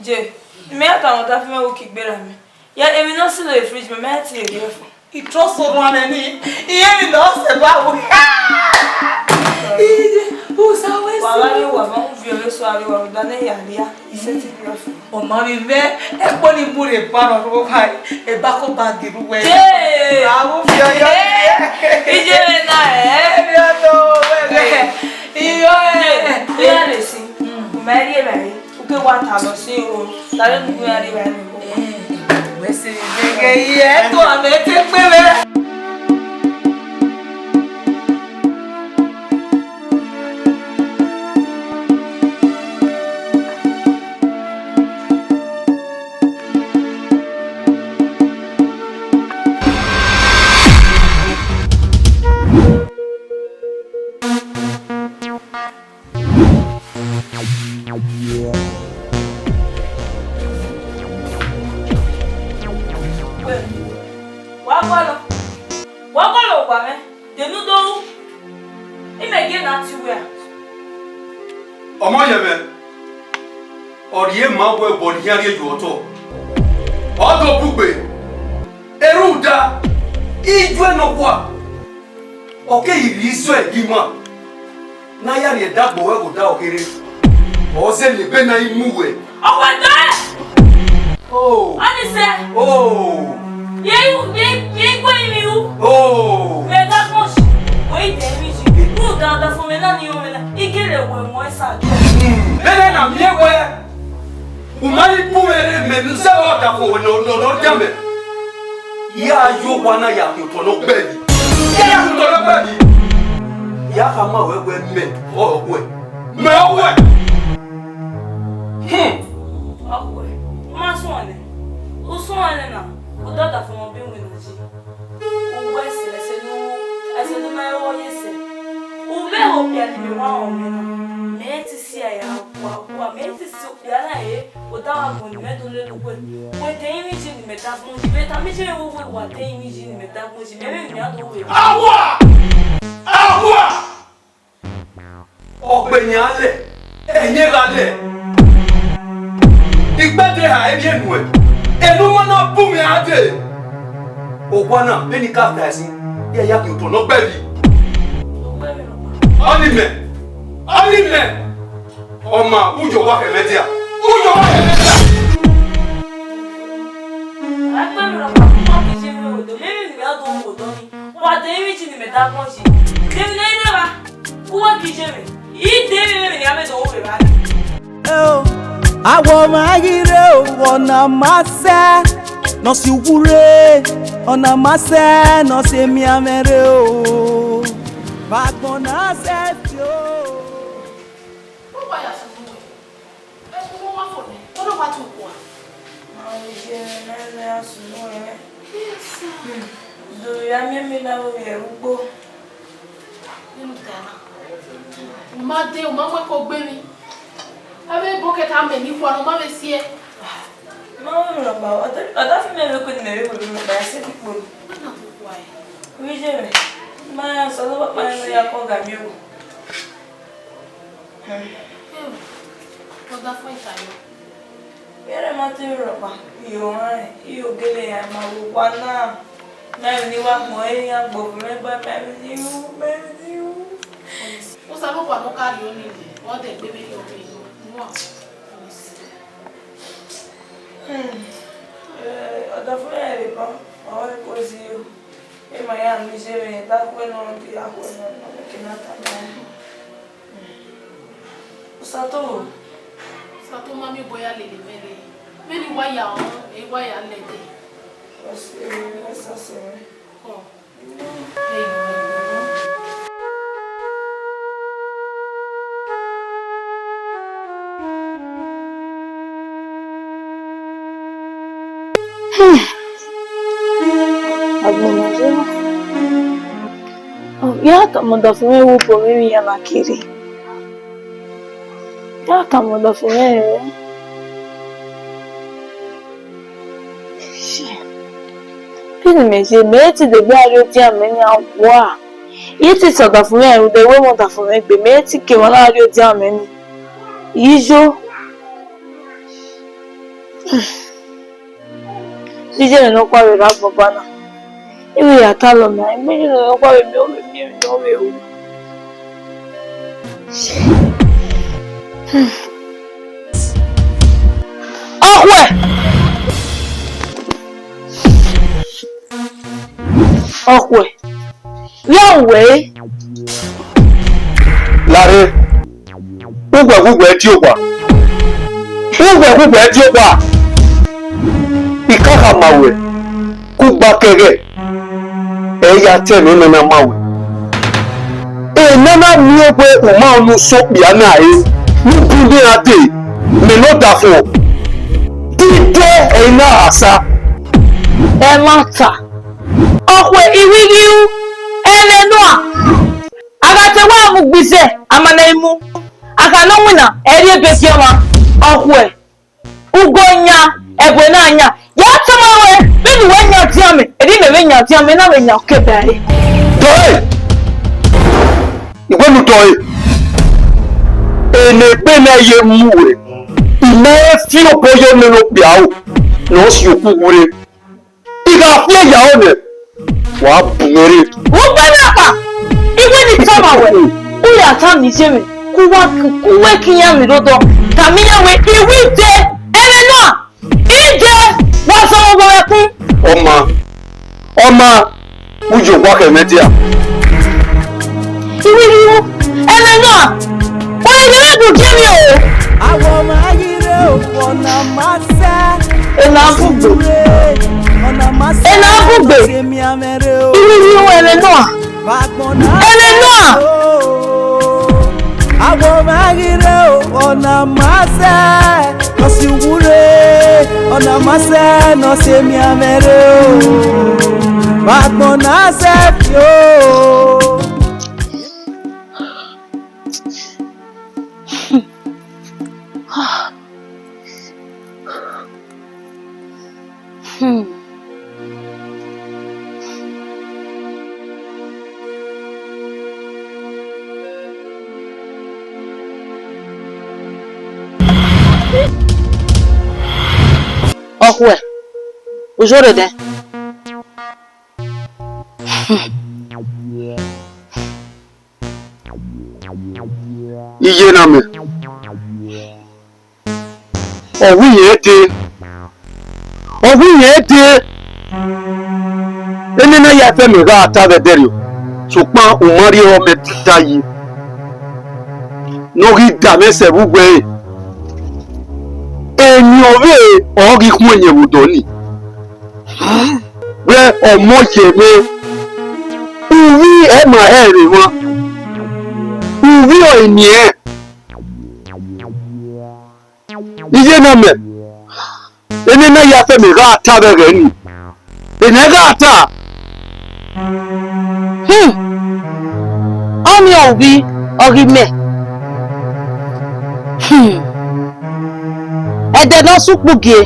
Je, me attends, t'as fait un qui gbera mi. Ya éminent sur le fridge, me met ti e fo. Il trop so loin ni. Il est là, c'est pas où. Où ça ouais. Wala yo wa ma violé so ari wa dane ya lia. C'est ti e fo. O ma mi ve e po ni mure pa no ro kai. E ba ko ba di ruwe. Bravo yo. Ije na Yo no we. Iyo ya le si. Mary Mary. O que wa ta lo si o. Ta le nu ya ri wa ni. Wese vege ye to amete pele. Wagolo kwa me. De nu do. Ime ge na ti we. Omo yeme. Oriye ma bo ebo ni ari eju oto. Odo bugbe. Eruda. Ijwe no kwa. Oke iri iso edima. Na ya ri dagbo we go da okere. Oze le be na imuwe. Okwado. Oh. Ani se. Oh. Ye kwa imi u. Oh. Me da kosh. Oi temi ji. Nu da fun me na ni o me na. Ikere we mo esa. Bele na miewe. Umari puere me nse o da fo no jambe. Ya yo wana ya to no gbebi. Ya to no gbebi. Ya kama wewe me o we. Me o we. Akwe. Ma so ane. O so ane na. O da fun mo bi we na ji. O we se ese no me o yese. O be o bia ni me wa o me na. Me ti si aya wa me ti si o bia na e. O da wa mo ni me do le lu we. We te imi ji ni me ta fun ji. Me ta mi je wo we wa te imi ji ni me ta fun ji. Me mi ado we. Awa! Ọ̀gbẹ̀yìn alẹ̀, ẹ̀yìn ralẹ̀. Ìgbẹ́dẹ̀ àìrí ẹnu ẹ̀. Ẹnu wọn náà bú mi àdè. Ògbọ́n náà bí ní káàkiri ẹ̀sìn, bí ẹ̀yà kì í tò lọ́gbẹ́ mi. Ọ́nìmẹ̀, ọmọ àwùjọ wà kẹ̀mẹ́díà. Àwùjọ wà kẹ̀mẹ́díà. Àwọn ọmọ ayire ọ̀nà máa ṣẹ́ nọsi wure ona mase nọsi mi amere o bagbon na se fio. Made o mamãe cogbemi. Abe boke ta me ni kwa no ma me sie. Não, não, não. Até filme com ele, mas é tipo. Não, vai. Vije, mas só não vai mais ia com gamio. Vou dar foi tayo. Era matero ba. Iyo gele ya ma wo wana. Na ni wa mo e ya gbo me ba me you. O sa lo kwa no ka yo ni. O de bebe yo pe yo. Mo. Ada foi ele ba. Olha coisa eu. E manhã me jere tá com no dia com no que na tá. O sato mami boya lele mele. Many wire on a wire lady. What's oh. Ya kama dafune upo mimi ya nakiri. Ya kama dafune Pini meje meti de gari oti ameni awa. Yeti so dafune u de we mo dafune gbe meti ke won lari oti ameni. Ijo. Dije no kwa we ra baba na. Iwe ya talo na, imagine no kwa we mi o. Okwe. Yawe. Lare. Ugwe ti o kwa. Ugwe ti o kwa. Ikaka mawe. Kugba kege. Eya te no na mawe. Nana mi o pe o ma onu so bia na e. Nubu ni ade. Me no dafo. Dide ina asa. E mata. Okwe iwigiu enenua. Agate wa mu gbise amana imu. Aka no wina eri ebesi oma. Okwe. Ugonya egwe na anya. Ya tamawe binu wenya tiame. Eri me wenya tiame na wenya okebare. Toy. Igwe toy. Ene pe na ye muwe. Ime fi opoyo nínú piao. No si okugure. Iga fi ya one. Wa bumere. Ubanapa. Igwe ni tamawe. Uya tami jeme. Kuwe kinyami rodo. Tamiya we iwite enenua. Ije waso mo ekun. Oma ujo kwa kemetia. Iwigiu enenua. Oye gele du jemi o. Awo ma yire o ona masa. Enabugbe. Iwigiu enenua. Enenua. Awo ma yire o ona masa. Nosi wure ona masa no se mi amere o. Bagbon na se fio. Okwe. Ujore de. Iye na me. Owi yete. Ene na ya fe me ga ata be derio. Supa o mari o me tita yi. No ri da me se bugbe. Eni ove o ri kun enye wudo ni. ọmọ yẹmẹ uvi ẹ mà ẹ rè wọn uvi ọ ènìyàn iye náà mẹ ẹni náà yà fẹ́ mi rà ata bẹ̀rẹ̀ ni ẹni rà ata. Ọmọ òbí ọ̀rí mẹ́ ẹ̀dẹ̀ náà súpùgì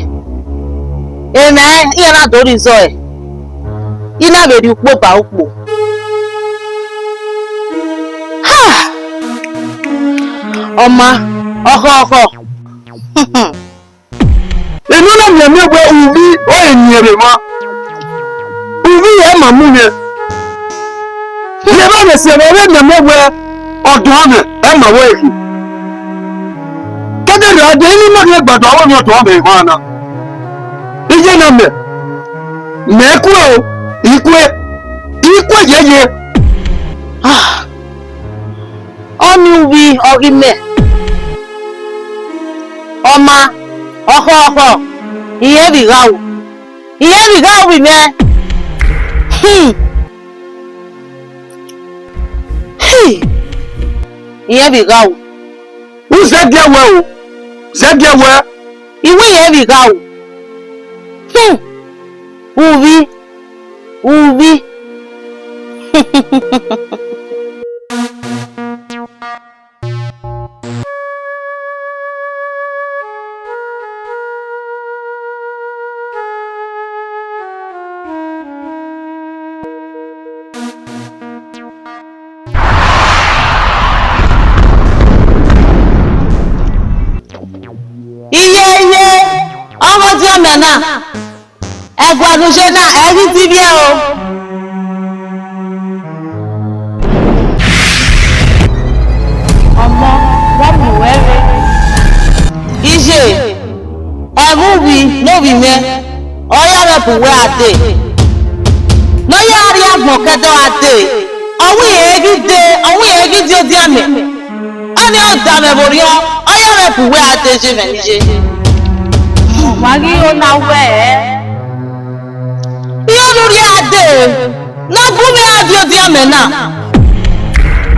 èmẹ́ ìyẹn náà dórí zọ ẹ̀ iná bèrè upó bá upó ọmọ ọkọ inú náà mi ẹ̀mí ẹgbẹ́ uvi ọ ènìyàn rẹ̀ mọ́ uvi yẹn mà mú yẹn yẹ bá lè ṣe ẹ̀rọ ẹ̀mí ẹgbẹ́ ọ̀dọ́ ọ̀nà ẹ̀ mà wọ́ èyí kẹ́tẹ́ lè adé ní mọ́ni ẹgbàdọ̀ àwọn ní ọ̀dọ́ ọ̀nà ìhọ́ àná iye náà mẹ́kú ẹ̀ ikú ẹ̀yẹ́yẹ. ọmọ uvi ọ̀rí mẹ́ ọmọ ọkọ ìyẹn rìgáwò rì mẹ́ ìyẹn rìgáwò. ó zẹ́gẹ̀wẹ̀ o zẹ́gẹ̀wẹ̀. ìwé yẹn rìgáwò uvi. iye ọmọ tí ó mẹ̀ náà ẹ̀kọ́ àtúnṣe náà ẹ̀rí ti bí ẹ̀ o. ọmọ rọ́mù wẹ́rẹ́ iṣẹ́ ẹ̀múbi lóbi mẹ́ ọyọ́ rẹ̀ kò wẹ́ àtẹ lóyè àrí àgbọ̀n kẹtọ́ àtẹ ọ̀hún yẹ̀ẹ́gí dé ó di àmì ó ní ọ̀dà mẹ́bòrí ọyọ́ rẹ̀ kò wẹ́ àtẹ ṣe fẹ̀ níṣẹ́. Wagi ona we. Iyo lórí ade. Na gumi adio di amena.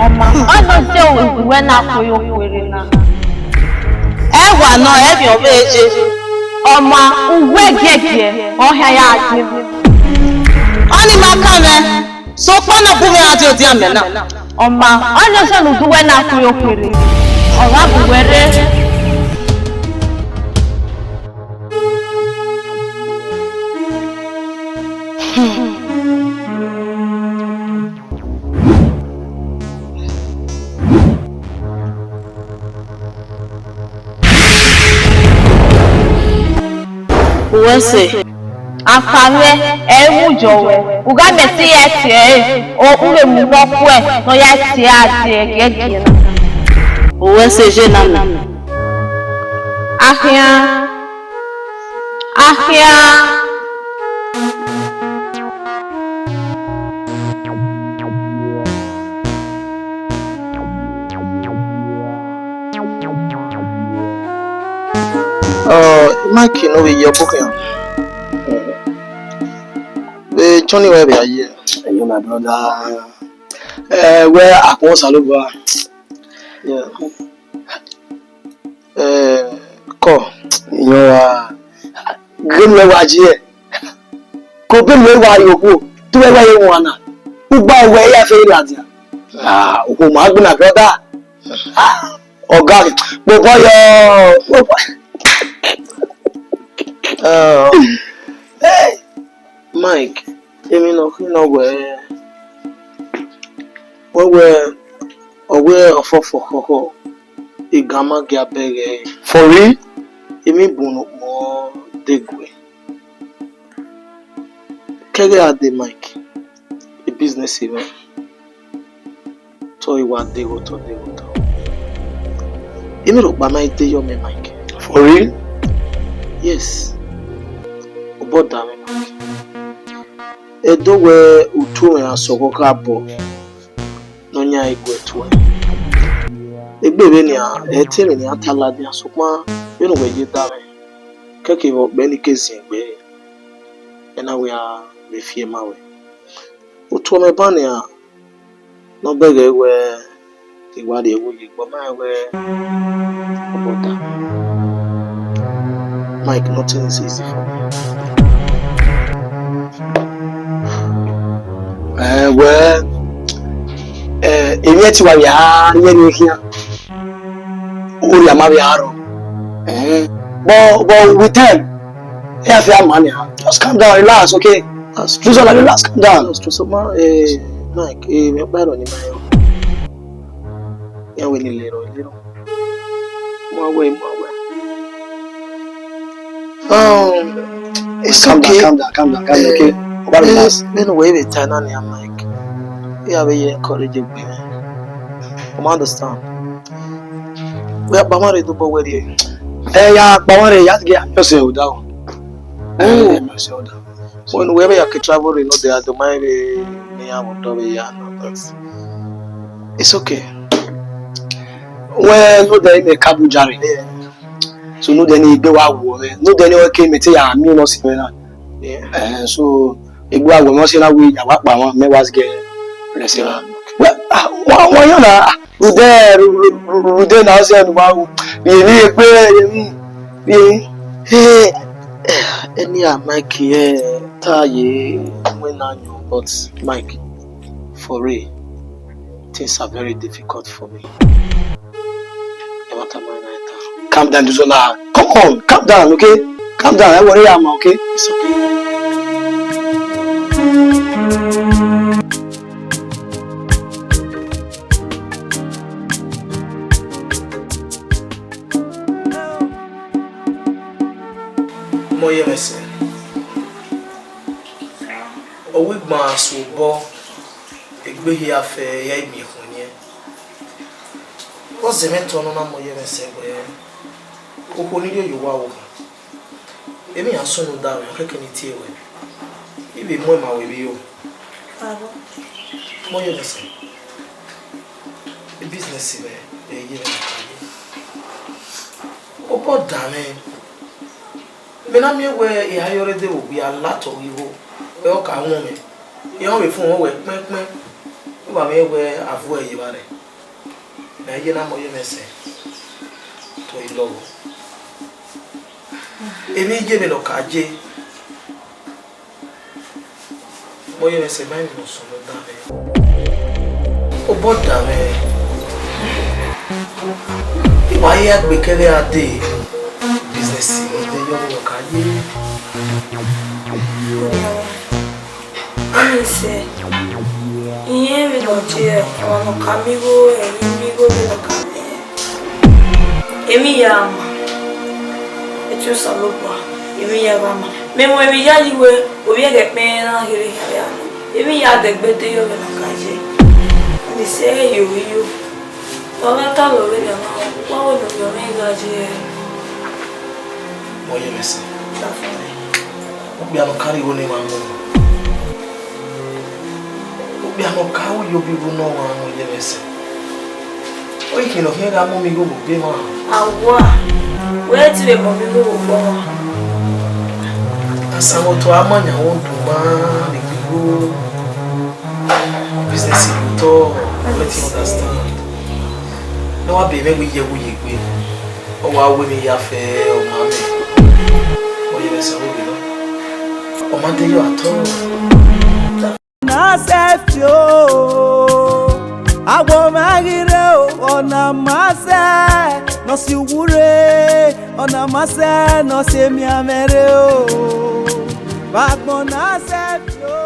Oma, ono se we na koyo kwere na. Ewa no e bi obe eje. Oma, uwe gege ohia ya ati. Oni makame. So pana gumi adio di amena. Oma, ono se lu duwe na koyo kwere. Ora buwere. Uwese afame emujowe ugameti yetie o ule mukwe no yetie atie gege Uwese je nana ahia Mike no we your book here. Johnny where we are here. You my brother. Where I was Saluba. Yeah. Call. You know Grim Waji. Go bring me where you go. Do where you wanna. Who buy where you feel Ladia? Who Magna brother? Oh God. Boy, hey, Mike, èmi no where ofofo igama gi abere for real èmi bunu mo degwe kege ade Mike a business even to iwa dego to èmi ro pa mai de yo me Mike for real yes oboda me Mike edo we utu me asoko ka bo no nya igwe to egbebe ni a etiri ni atala di asopma yenu we je dare keke wo be ni kesi egbe ena we are me fear my way. Utu me bania no bege we the wadi we but my way about that. Mike, nothing is easy for me. Well, if you are here, you but with time, if you have money, just calm down, relax, okay? Just relax, calm down. So, Mike, me better ni mayo. Ya we ni little. More way. It's okay. Calm down, okay? Relax. Then we be turn on your mic. We have a encourage you, baby. You understand? We are Bamari to go with you. Yeah, Bamari, you have to get yourself down. When wherever you can travel, you know they are the maybe it's okay. Well, no, there is a Kabujari. So, no, there is a Bewa. No, there is a Kimete, and me, no, yeah. So, a Bewa will not say that we are what Bama may was get. Well, why not? Who there now said, wow, hey, any Mike here, Taye, when I know, but Mike, for real, things are very difficult for me. Calm down, Duzola. Come on, calm down, okay? Calm down, I worry, I'm okay? It's okay. Moye mese. Owi gba subo egbe hi afe ya imi hunye. O zemento no na moye mese gbe. Oko ni yo wa wo. Emi aso no da we keke ni tie we. Ibi mo ma we bi yo. Abo. Moye mese. E business be e ye me. Opo da me. Mena me we e ayore de wo bi ala to wiwo e o ka won me e o we fun wo we pin o ba me we avu e ba re na ye na moye mese to ilo emi je me no ka je moye mese mai no so no da me o bo da me wa ye agbekele ade business ni de yo no ka ye Ami se iye mi no je ono kamigo migo mi no kame emi ya ma etu salopa emi ya ba ma me mo emi ya liwe obi e ge pe na hiri ya emi ya de gbe de yo no ka je ni se yo baba ta lo le na wa wo no me ga je moye mese obi ano carry wo ne ma mo obi ano ka wo yo bi no wa moye mese o yi no he ga mo mi go be ma awa we ti le mo mi go bo asa mo to amanya wo dun ma le go business to let you understand no wa be me we ye gbe o wa we mi ya fe o ma me yes, I will be there. On Monday, you are told. Nasefio, awo magire ona mase, no si wure, ona mase, no se mi amere o. Bagbo nasefio.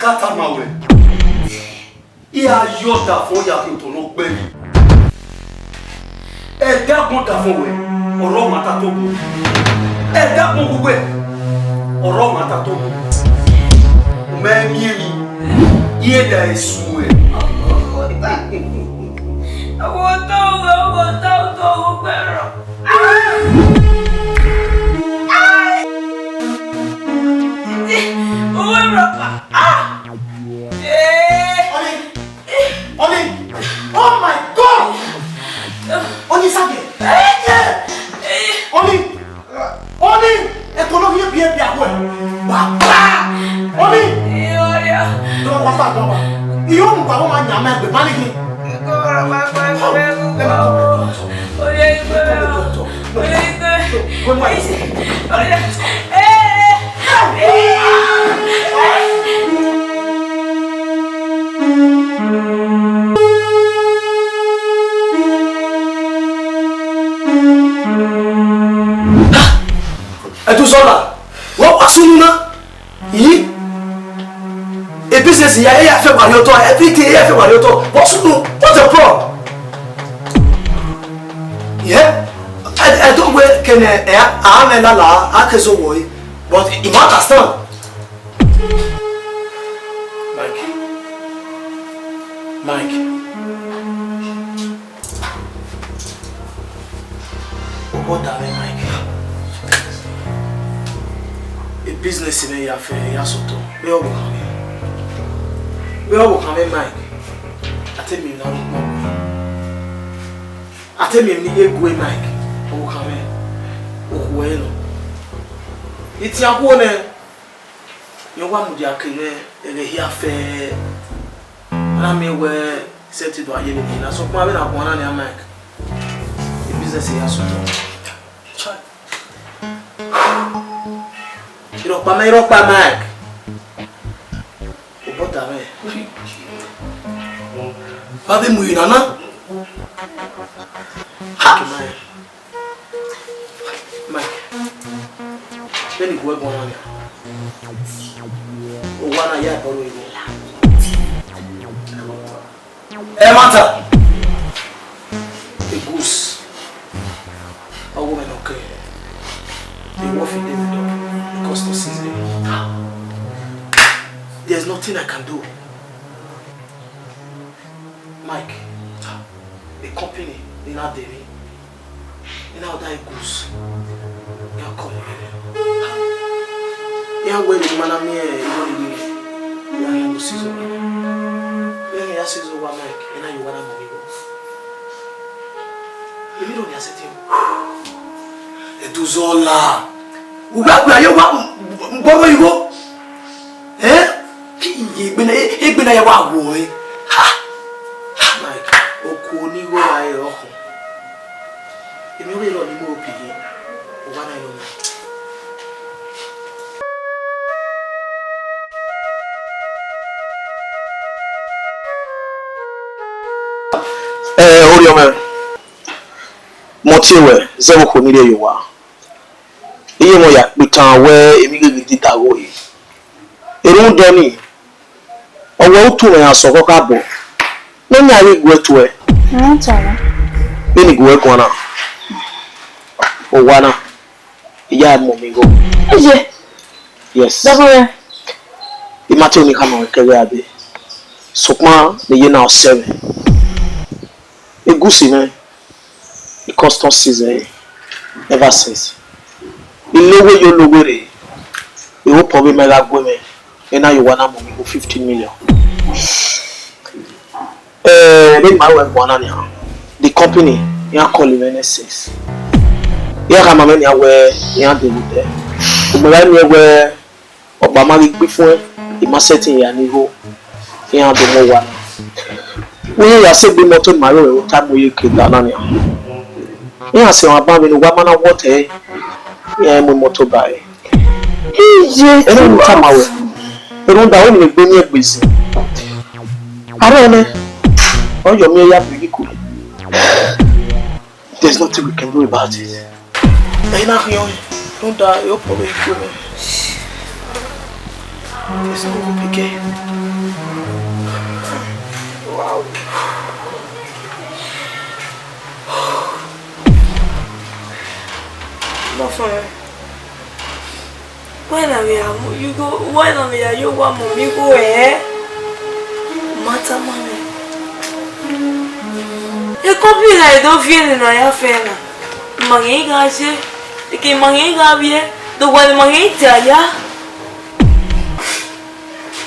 Kata mawe. Iya yota fún ya kí o tó lọ gbé mi. Ẹ dákun ta fún wẹ̀, ọ̀rọ̀ màtá tó bù. Ẹ dákun gbogbo ẹ̀, ọ̀rọ̀ màtá tó bù. Mẹ́mí mi, iye dà ẹ̀sùn ẹ̀. Owó tó gbẹ̀rọ. Owó ìrọ̀pá. Oni! Oh my God! Oni sage! Oni! Ekonomi ye bien bien ouais. Papa! Oni! Don't want that baba. Iyo mu baba ma nya ma gbe mani ki. Tout ça là, on va se nous et puis c'est ça, il y a fait marioto, et puis il y a fait marioto. What's the problem? Yeah, I don't know can I'm la I can so boy, but you understand. Mike. What are Mike? Business in a fair yasoto. We all come in, Mike. I tell me now. I tell me, you go, Mike. Oh, come in. Oh, well. It's your one. You want to get here fair. And I may wear set it by you. So, my one on your Mike. The business in yasoto. Irokpa Mike. O bota me. Babe muina na. Ha. Mike. Beni go ego na. O wana ya bolo ego. Mata. The goose. A woman okay. The wolf in the cost of season. There's nothing I can do. Mike, the company, in our dairy, in our die goose, you are calling me. You are waiting, man. I'm here. You are here to see so. You are here to see so, Mike. And now you want to move. You don't need to say him. Do zola. Ugagbe ayo wa mbobo igo. Igbe na ya wa wo e. Ha. Mike, oku ni go aye oku. Emi ori lo ni mo opigi. O wa na yo. Ori o me. Mo ti we, ze ko ni le yo wa. Iye mo ya pitan we emi gege di dawo yi. Erun do ni. Owo tu me aso ko ka bo. No nya ri gwe tu e. Tara. Beni gwe ko na. O wa na. Iya mo mi go. Eje. Yes. Dawo. Imate oni ka mo kere abi. Sokma me ye na 7. Egusi me. The custom season ever since. Ilowo yo lowo re. You will probably make that go me. And now you want to move 15 million. Then my wife wanna the company you are calling NSS. You are coming here where you are doing there. You are here where Obama will be for the marketing your niveau. You are doing more one. We are saying the motor marrow time we keep that on here. You are saying about me no woman of water. Yeah, my motor buy. Eje. Eno nta mawe. Eno nda woni gbe ni egbesi. Are ne. O yo mi ya bi ku. There's nothing we can do about it. Ina hiyo. Don't die, you probably go. There's no hope again. Wow. Buffer. When are we? You go. When are we? You want mommy go eh? Mata mommy. You copy like don't feel in your fena. Mangi gaje. Ike mangi gabiye. The one mangi taya.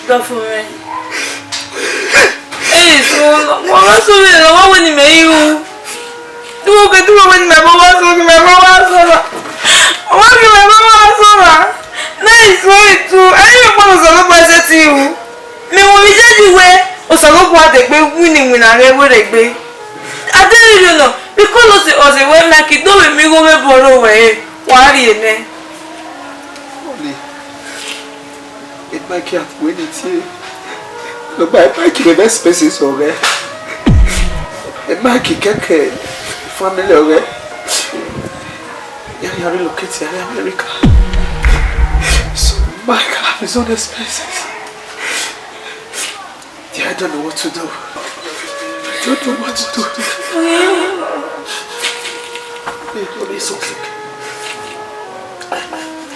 Buffer. Hey, so what so long when you may you? Do when my mama so my mama so. What do my mama so? Nice way too. I don't want to look at you. Me when we said you were, or so look what they be winning when I ever they be. I tell you no, because of the way like it don't make me go borrow away. Why are you there? It might can't win it here. No, but I keep the best spaces over there. It might keep family over there. Yeah, relocated to America. So my God is on expenses. Yeah, I don't know what to do. I don't know what to do. It's okay.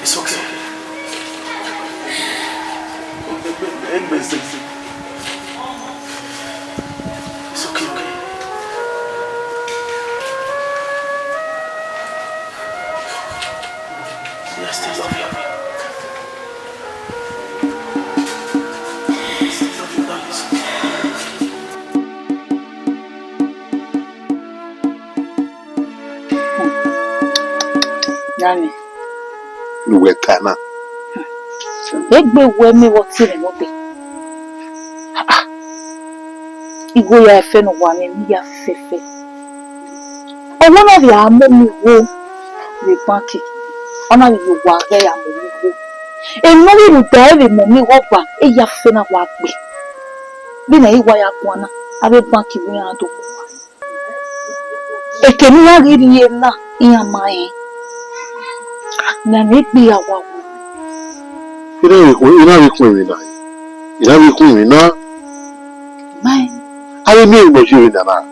It's okay. It's okay, okay. I still love you. I still love you, darling. Nani. Luwekana. Egbe we mi wo ti re mo be. Igo ya efe no wa mi ya fefe. Owo na bi amo mi wo le banki. Ona bi wa ge ya mo mi wo. Eno bi ru da e mo mi wo gba e ya fe na wa gbe. Bi na iwa ya kwana abe banki wi an do. Ekeni ya ri ye na iya mai. Na me gbe ya wa wo. Ina wi kun mi na. Mai. Ayi mi mo jiri na.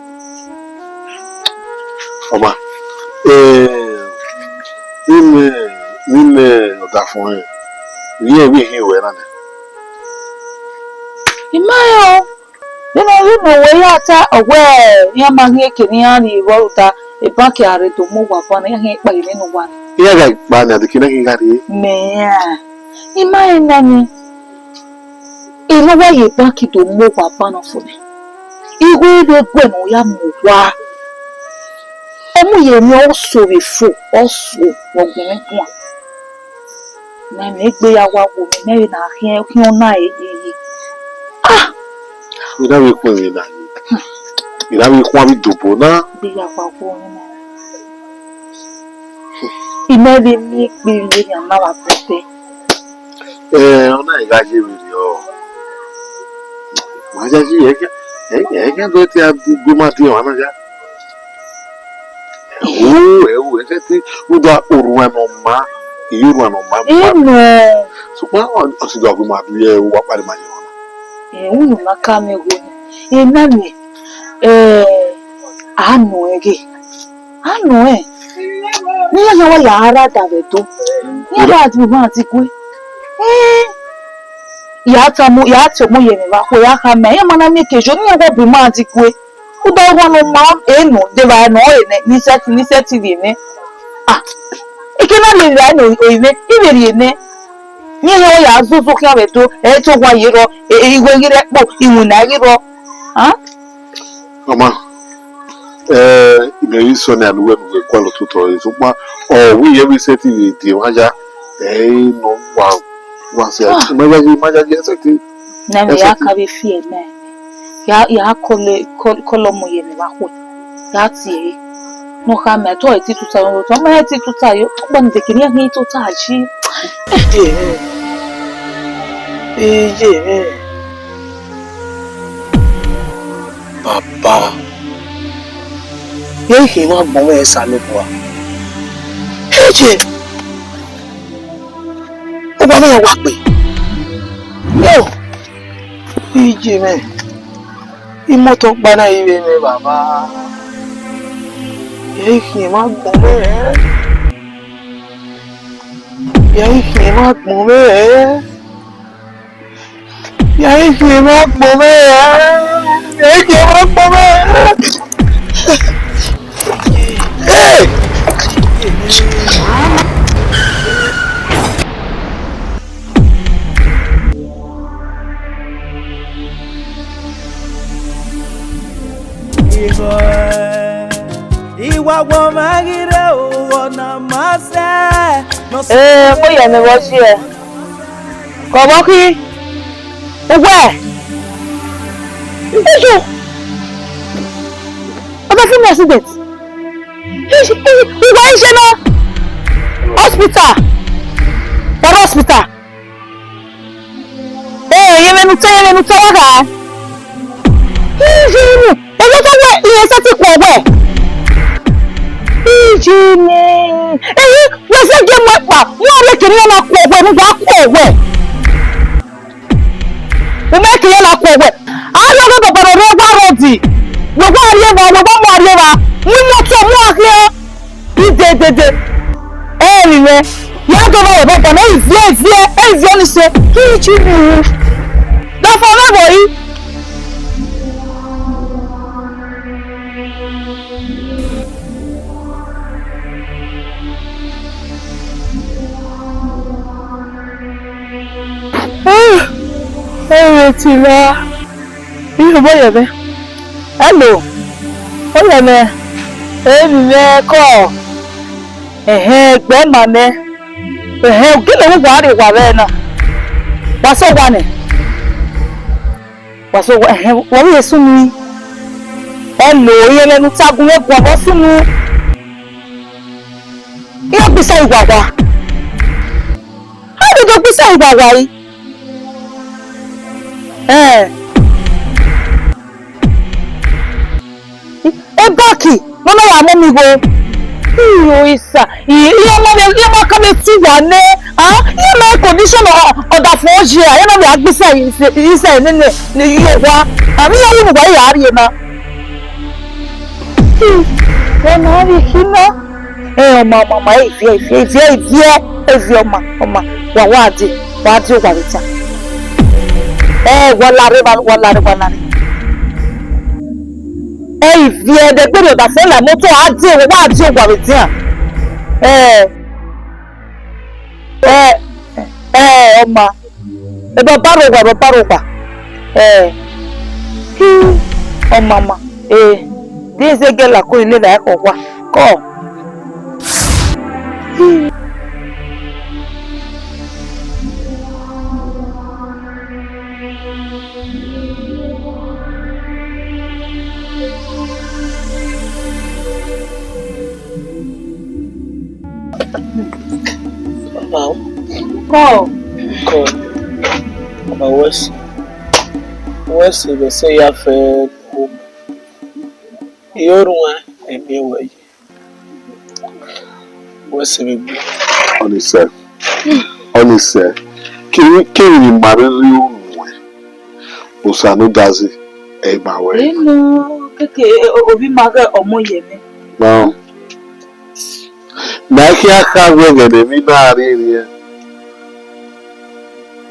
Oma. Nime oda fún ẹ. Ni e wi hin we na. Imayo. Nínú we ya ta owe ya ma hin ekeni ya ni ro ta e banki are to mo wa fa na ya hin pa nínú wa. Iya ga pa na de kina kinga ri. Me. Imayo nani. Ilo wa ye banki to mo wa fa na fún mi. Iwe de gbe no ya mo wa. Omu ye ni o so we fo, o so ogun mi kun. Na me gbe ya wa wo mi me na hin ki o na e. Ah! Ina wi kun mi na. Ina wi kun abi dobo na. Bi ya wa wo mi. Imeli mi pe le yan na wa pepe. Ona iga je wi o. Ma ja ji e do ti agbo ma ti wa na ja. Ewu ese ti o da oru eno ma, iyoru eno ma. Eno. So pa o si do agbo ma bi e wa pare ma je ona. Unu maka me go. Na mi anu ege. Anu e. Ni ya wa ya ara da be to. Ni ba ti mo ti ku. Ya to mo ye ni ba ko ya ka me ya mana mi kejo ni wo bi ma ti ku. U da wa no ma enu de ba no e ni set vi ne. Ah. Ikena le ra no oive iberi ne. Ni ya zuzu ka be to e to wa yiro igwe gire po imu na giro. Ah? Mama. Iberi so na lu we kwa lo tuto so pa o wi ye wi set vi di wa ja no wa se ma ja je set. Na me ya ka be fie na. Ya kolo mo ye ni ba ko. Ya ti no ka me to e ti tuta yo to ma e ti tuta yo ba ni de kini ya ni tuta ji. Baba. Ye he wa gbon we sa lo wa. Eje. O ba na wa pe. Yo, ije me. Imoto bana iwe me baba. Yai ki ma gbome. Yai ki ma gbome. Yai ki ma gbome. Yai ki ma gbome. Hey! Iwa wo magire o na mase no ko ya me wo si e ko bo ki uwe ejo oba fi me accident uwe nse no hospital yele nu te wa ga ejo to le iye se ti po we Jini, wọ́n fẹ́ jẹ́ mọ́ ẹ̀pà, wọ́n mẹ́kìrí yẹn máa kọ̀ ọ̀wẹ́ nígbà kọ̀ ọ̀wẹ́. Wọ́n mẹ́kìrí yẹn máa kọ̀ ọ̀wẹ́. Àwọn ọ̀gá bàbàrà rẹ̀ bá rọ̀dì. Gbogbo àríyá wa, mú mọ́tò mú àkíyá. Ìdèdèdè. Nìyẹn, yàtọ̀ bá wọ̀ bàbà náà ìfẹ́ ní ṣe kí Jini. Lọ́fọ̀ mẹ́bọ̀ yìí. Ti la iyo bo ye be hello o ye me mi me ko gbe ma me ki le wo wa re wa be na wa so wa ni wa so wa wo yesu mi hello ye le nu tagun e gbo bo sunu iyo bi se igwawa ha do bi se igwawa yi Ebaki, mama ya mami go. Iyo isa, iyo ma kame ti wa ne, iyo ma condition oda fun oje, iyo ma bi agbese isa ni iyo wa. Ami ya mu wa ya ri na. Na ri kina. Mama ifi oma wa adi wa rita. Walare. Vie de gbere ba se la moto adi wa adi ogwa wetin oma ebe baro gwa mama this girl ko ile la ko wa ko What's the say ya fe yorun emi we what's the honestly kiri mariri unwe usanu dazi e ma we no keke obi maga omoyeme no na ki aka we de mi na ri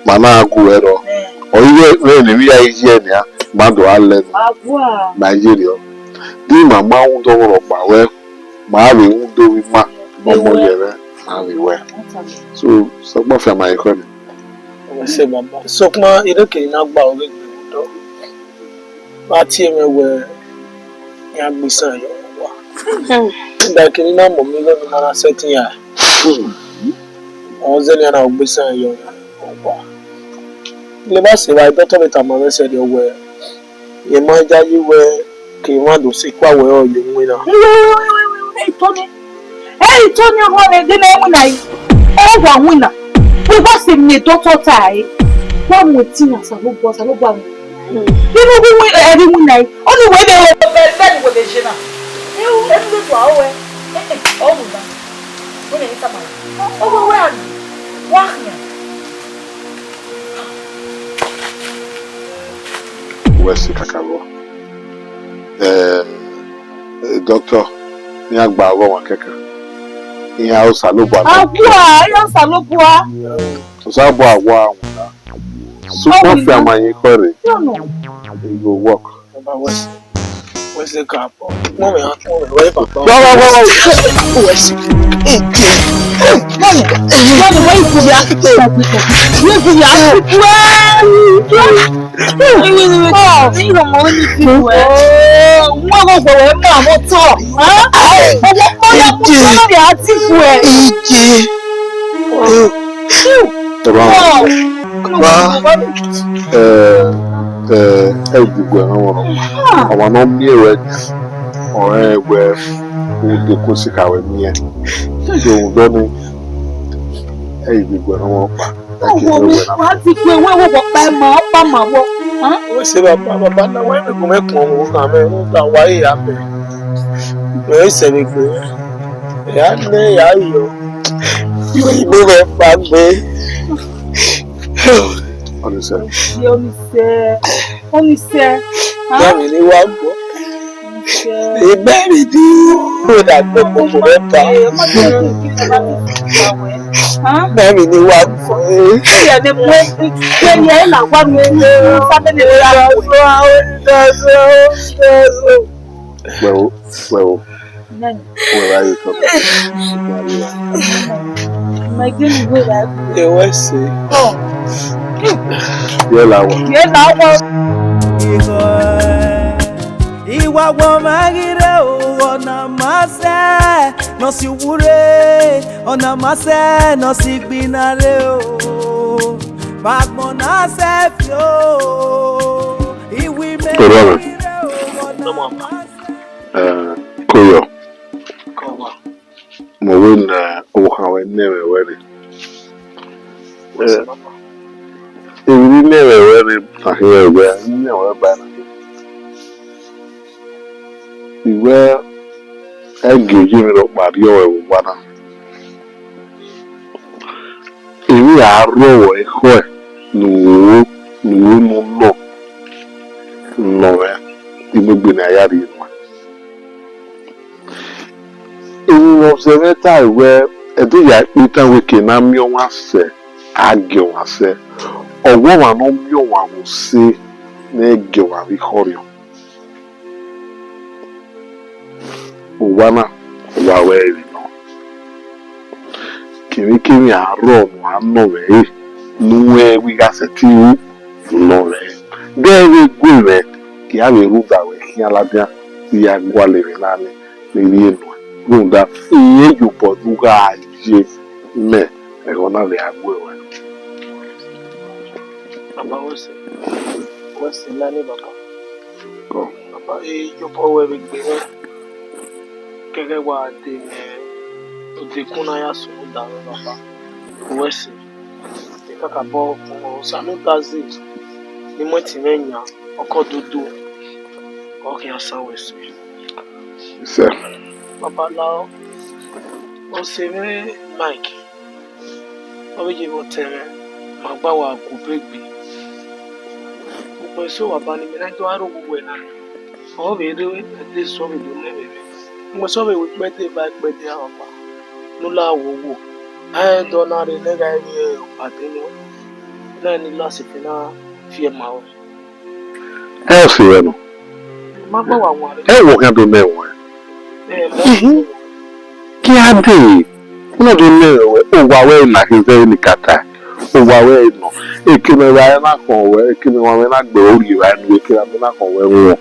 mana aguero oyiwe ne wi ayi ni a madu ale Nigeria di mama un do ro pa we ma bi un do wi ma omo yere ma bi we so gbo fe ma iko ni se baba so kuma ireke na gba owe do ba ti emewe ya gbisan yo wa nda kini na mo mi lo na setting ya o ze ni na gbisan yo wa le ba se wa doctor beta mo se de we ye mo jaji we ki won do si kwa we o ye nwi na Tony ho le de na mu nai o wa nwina we go se mi doctor tai wa mo ti na sa lo gbo mi nínú bí ẹ̀rí mú náà ó ní ìwé ìbẹ̀rẹ̀ bẹ́ẹ̀ ni kò lè ṣe náà ẹ̀rú ló tó àwọ̀ ẹ̀ ọ̀hún náà ó lè ní sábà ó wọ́n wẹ́ àná wọ́n àyàn West Kakabo. Doctor, ní àgbà ọwọ́ wọn kẹ́kẹ́. Ìyá ọ̀sà ló bọ̀ àgbà. Ìyá ọ̀sà ló bọ̀ á. Ọ̀sà bọ̀ àwọ̀ àwọn náà. Super fi àmàyìn kọ́ rẹ̀. It will work. Where's the car? Mommy, where papa? Wow. Where's it? Mommy, where you put your you put your Ẹ̀dùgbò ẹ̀rọ wọn àwọn náà bí ẹ̀rọ ọ̀rẹ́ ẹgbẹ́ òde kó sí kàwé nìyẹn tí òun dọ́ni ẹ̀dùgbò ẹ̀rọ wọn pa ẹ̀kẹ́ ẹ̀rọ wọn. wọ́n ti pe owó ìwọ̀pọ̀ pa ẹ̀ mọ́ pa mà wọ́. Ó ṣe bàbá náà wọ́n ẹ̀mí mẹ́kùn ọmọ òun kàn mẹ́rin nígbà wáyé ìyá mẹ́ ìgbẹ́ ìṣẹ̀lẹ̀ gbé ìyá ní ìyá yọ ìwé ìgbé rẹ̀ pa gbé. Oníṣẹ́. Bẹ́ẹ̀ni ni wàá gbọ́. Ìbẹ́ẹ̀ni ni ó dàgbẹ́ gbogbo rẹ̀ ta. Bẹ́ẹ̀ni ni wàá gbọ́. Ìyẹ̀dẹ̀ pé ẹni ẹ̀ là wá mi ní fámìlì rẹ̀ rà wẹ̀. Well, where are you coming? My game is good. Ẹ wá sí. Yẹ́ làwọn. Ìwà wọn máa rí rẹ̀ o, ọ̀nà máa ṣẹ́, nọ sí wúre, ọ̀nà máa ṣẹ́, nọ sí gbiná rẹ̀ o. Bàgbọ́n náà ṣẹ́ fi o, ìwé mẹ́rin rẹ̀ o, ọ̀nà máa ṣẹ́. Koyo. Mo wí na owó kan wẹ̀ ní ẹ̀rẹ̀ wẹ̀rẹ̀. Èyí ní ẹ̀rẹ̀ wẹ̀rẹ̀ àhìyẹ̀ ẹ̀rẹ̀ ní ẹ̀rẹ̀ báyìí. Ìwé ẹ̀gẹ̀ ojú mi lọ pàdé ọ̀rọ̀ ẹ̀wọ̀ wá náà. Èyí àárọ̀ ọ̀wọ̀ ẹ̀kọ́ ẹ̀ nùwó nù lọ rẹ̀ ìgbégbé ní ayá rí inú. Èyí wọ́n ṣe mẹ́ta ìwé ẹ̀dẹ́yà ìpínlẹ̀ wíkẹ̀ náà mìíràn wá sẹ̀ àgẹ̀ wá sẹ̀ ọ̀wọ́ wà náà mìíràn wà wọ́n sí ní ẹ̀gẹ̀ wà rí kọ́rìọ̀. Uwana waweli no kiri aro no anove nuwe wigaseti nove dewe gwe ki ave ruda we kialadia ya gwale nane nilienwa runda iye yo poduga je me e ona le agwe we Baba wose nani baba ko baba yo powe bigbe gẹ́gẹ́ wá dé òdìkún náà yà sùn dàrú bàbá wẹ́sì ní kàkà bọ́ ọkùnrin sanúdazì ní mọ́tì mẹ́yìn ọkọ̀ dúdú ọkọ̀ yà sáwọ̀ ẹ̀sìn. Babaláwo ó ṣe mí Mike wọ́n méjì bọ̀ tẹ̀rẹ̀ màá gbà wà kó bẹ́gbẹ̀ gbogbo ẹ̀ṣọ́ wà bá ní mi náà tó àrò gbogbo ẹ̀ náà ọ̀ bẹ̀rẹ̀ ẹ̀dẹ́ sọ́ọ̀bì ló lẹ́bẹ̀rẹ̀. Mo sọ wípé pẹ́tẹ́ bá pẹ́tẹ́ àwọn ọba lọ́la àwòwò dọ́nà rẹ̀ lẹ́gà ẹ̀rí pàdé ni náà ní lásìkò náà fi ẹ̀ máa wọ̀. Ẹ ò sì rẹ̀ nù. Má gbọ́ wà wọ́n rẹ̀. Ẹ wò kí á tó mẹ́wọ̀n ẹ̀. Kí á dé kúnlẹ̀ tó mẹ́wọ̀n ẹ̀ ó wà wẹ́ nà kí n fẹ́ ní kàtà ó wà wẹ́ nà èkìnnì rẹ̀ ayé náà kàn wẹ́ èkìnnì wọn náà gbẹ̀ ó lè rà ní èkìnnì rẹ̀ náà kàn wẹ́ wọn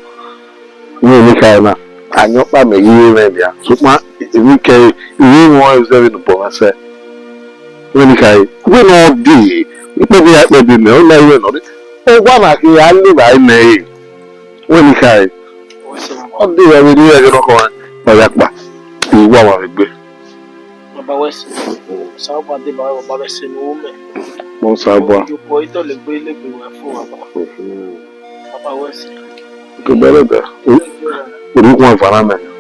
ní oníkà ẹ̀ náà. Anyokpa me yiri media sukma we kai we want to serve in bonase when kai we no di we be me o na we no o gwa na ki ya ni ba me when kai o di we ni e no ko o ya pa iwa wa gbe baba wesi sa ba de ba ba be se no me mo sa ba yo boy to le gbe wa fún baba baba wesi ko bele be orúkọ ìfara mẹ́rin.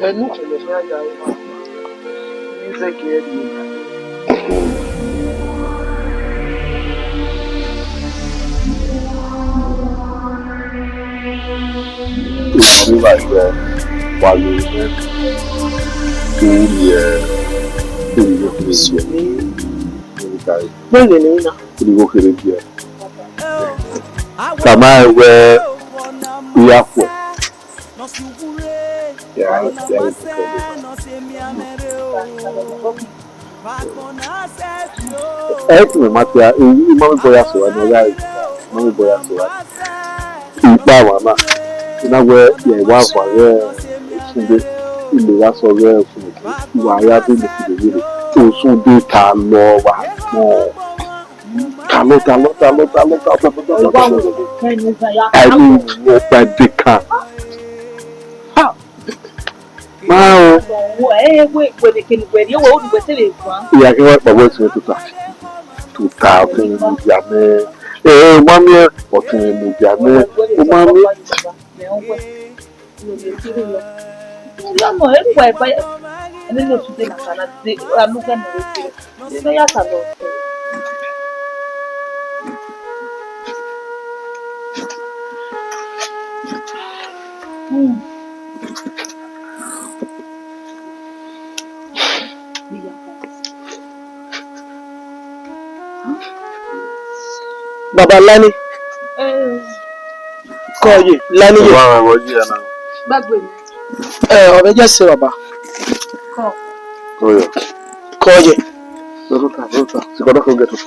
Ẹnu kò lè fẹ́ àjà ìwà ní sẹ́kì ẹ̀dì ìgbà. ìmọ̀lẹ́wà ìgbẹ́ wà lórí ẹ̀ orí ẹ̀ ìrìnà kìí ṣe nígbà yìí. Bẹ́ẹ̀ ni nínú. Ìrìnà kìí bí ẹ̀. Kàmá ẹ̀wẹ̀ ìyàpọ̀. Ẹ mi máa ti à èyí máa ń bọ̀yà sọ̀rọ̀ ní ọ̀yá yìí máa ń bọ̀yà sọ̀rọ̀ ìgbà wàhálà ìnáwó ìwà àfààrẹ ìṣúndé ilé wa sọ̀rọ̀ ẹ̀ fún ìwà ayábí ní ìdílé òṣùndé ta lọ wà mọ́ ta lọ ẹni ìwọ pàdé kan. Máa o. Ìyá kí wọ́n pàwọ́ ìsinmi tó ta fún ìmúdìá mẹ́. Wọ́n ní ọ̀tún ìmúdìá mẹ́. Ó máa ń ní. Baba Lani. Kọ́yè Lani yẹ. Wọ́n àwọn ọjọ́ yẹn náà. Gbàgbé mi. Ọ̀rẹ́ jẹ́ sí bàbá. Kọ́yọ̀. Kọ́yè. Lọ́tà. Sìkọ́dọ̀ kan gẹ̀tọ̀.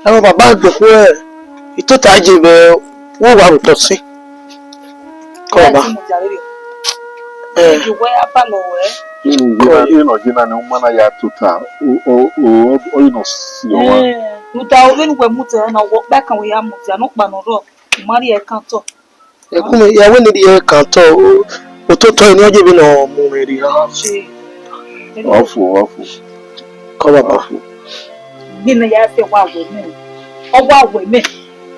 Àwọn bàbá àgbẹ̀kú ẹ̀ ìtọ́ta jẹ bẹ́ẹ̀ wọ́n wà rùtọ̀ sí. Kọ́ bàbá. Jina ni umana ya tuta o ino si o Muta ovenwe muta na wo ba kan we ya muta no pa no ro mari e kan to. Ẹkún mi ìyàwó ni ẹ kan to o to to ni oje bi no mu mi ri ha. Ọ̀fù. Kọ́ bàbá. Bi na ya fe wa we mi. Ogwa we mi.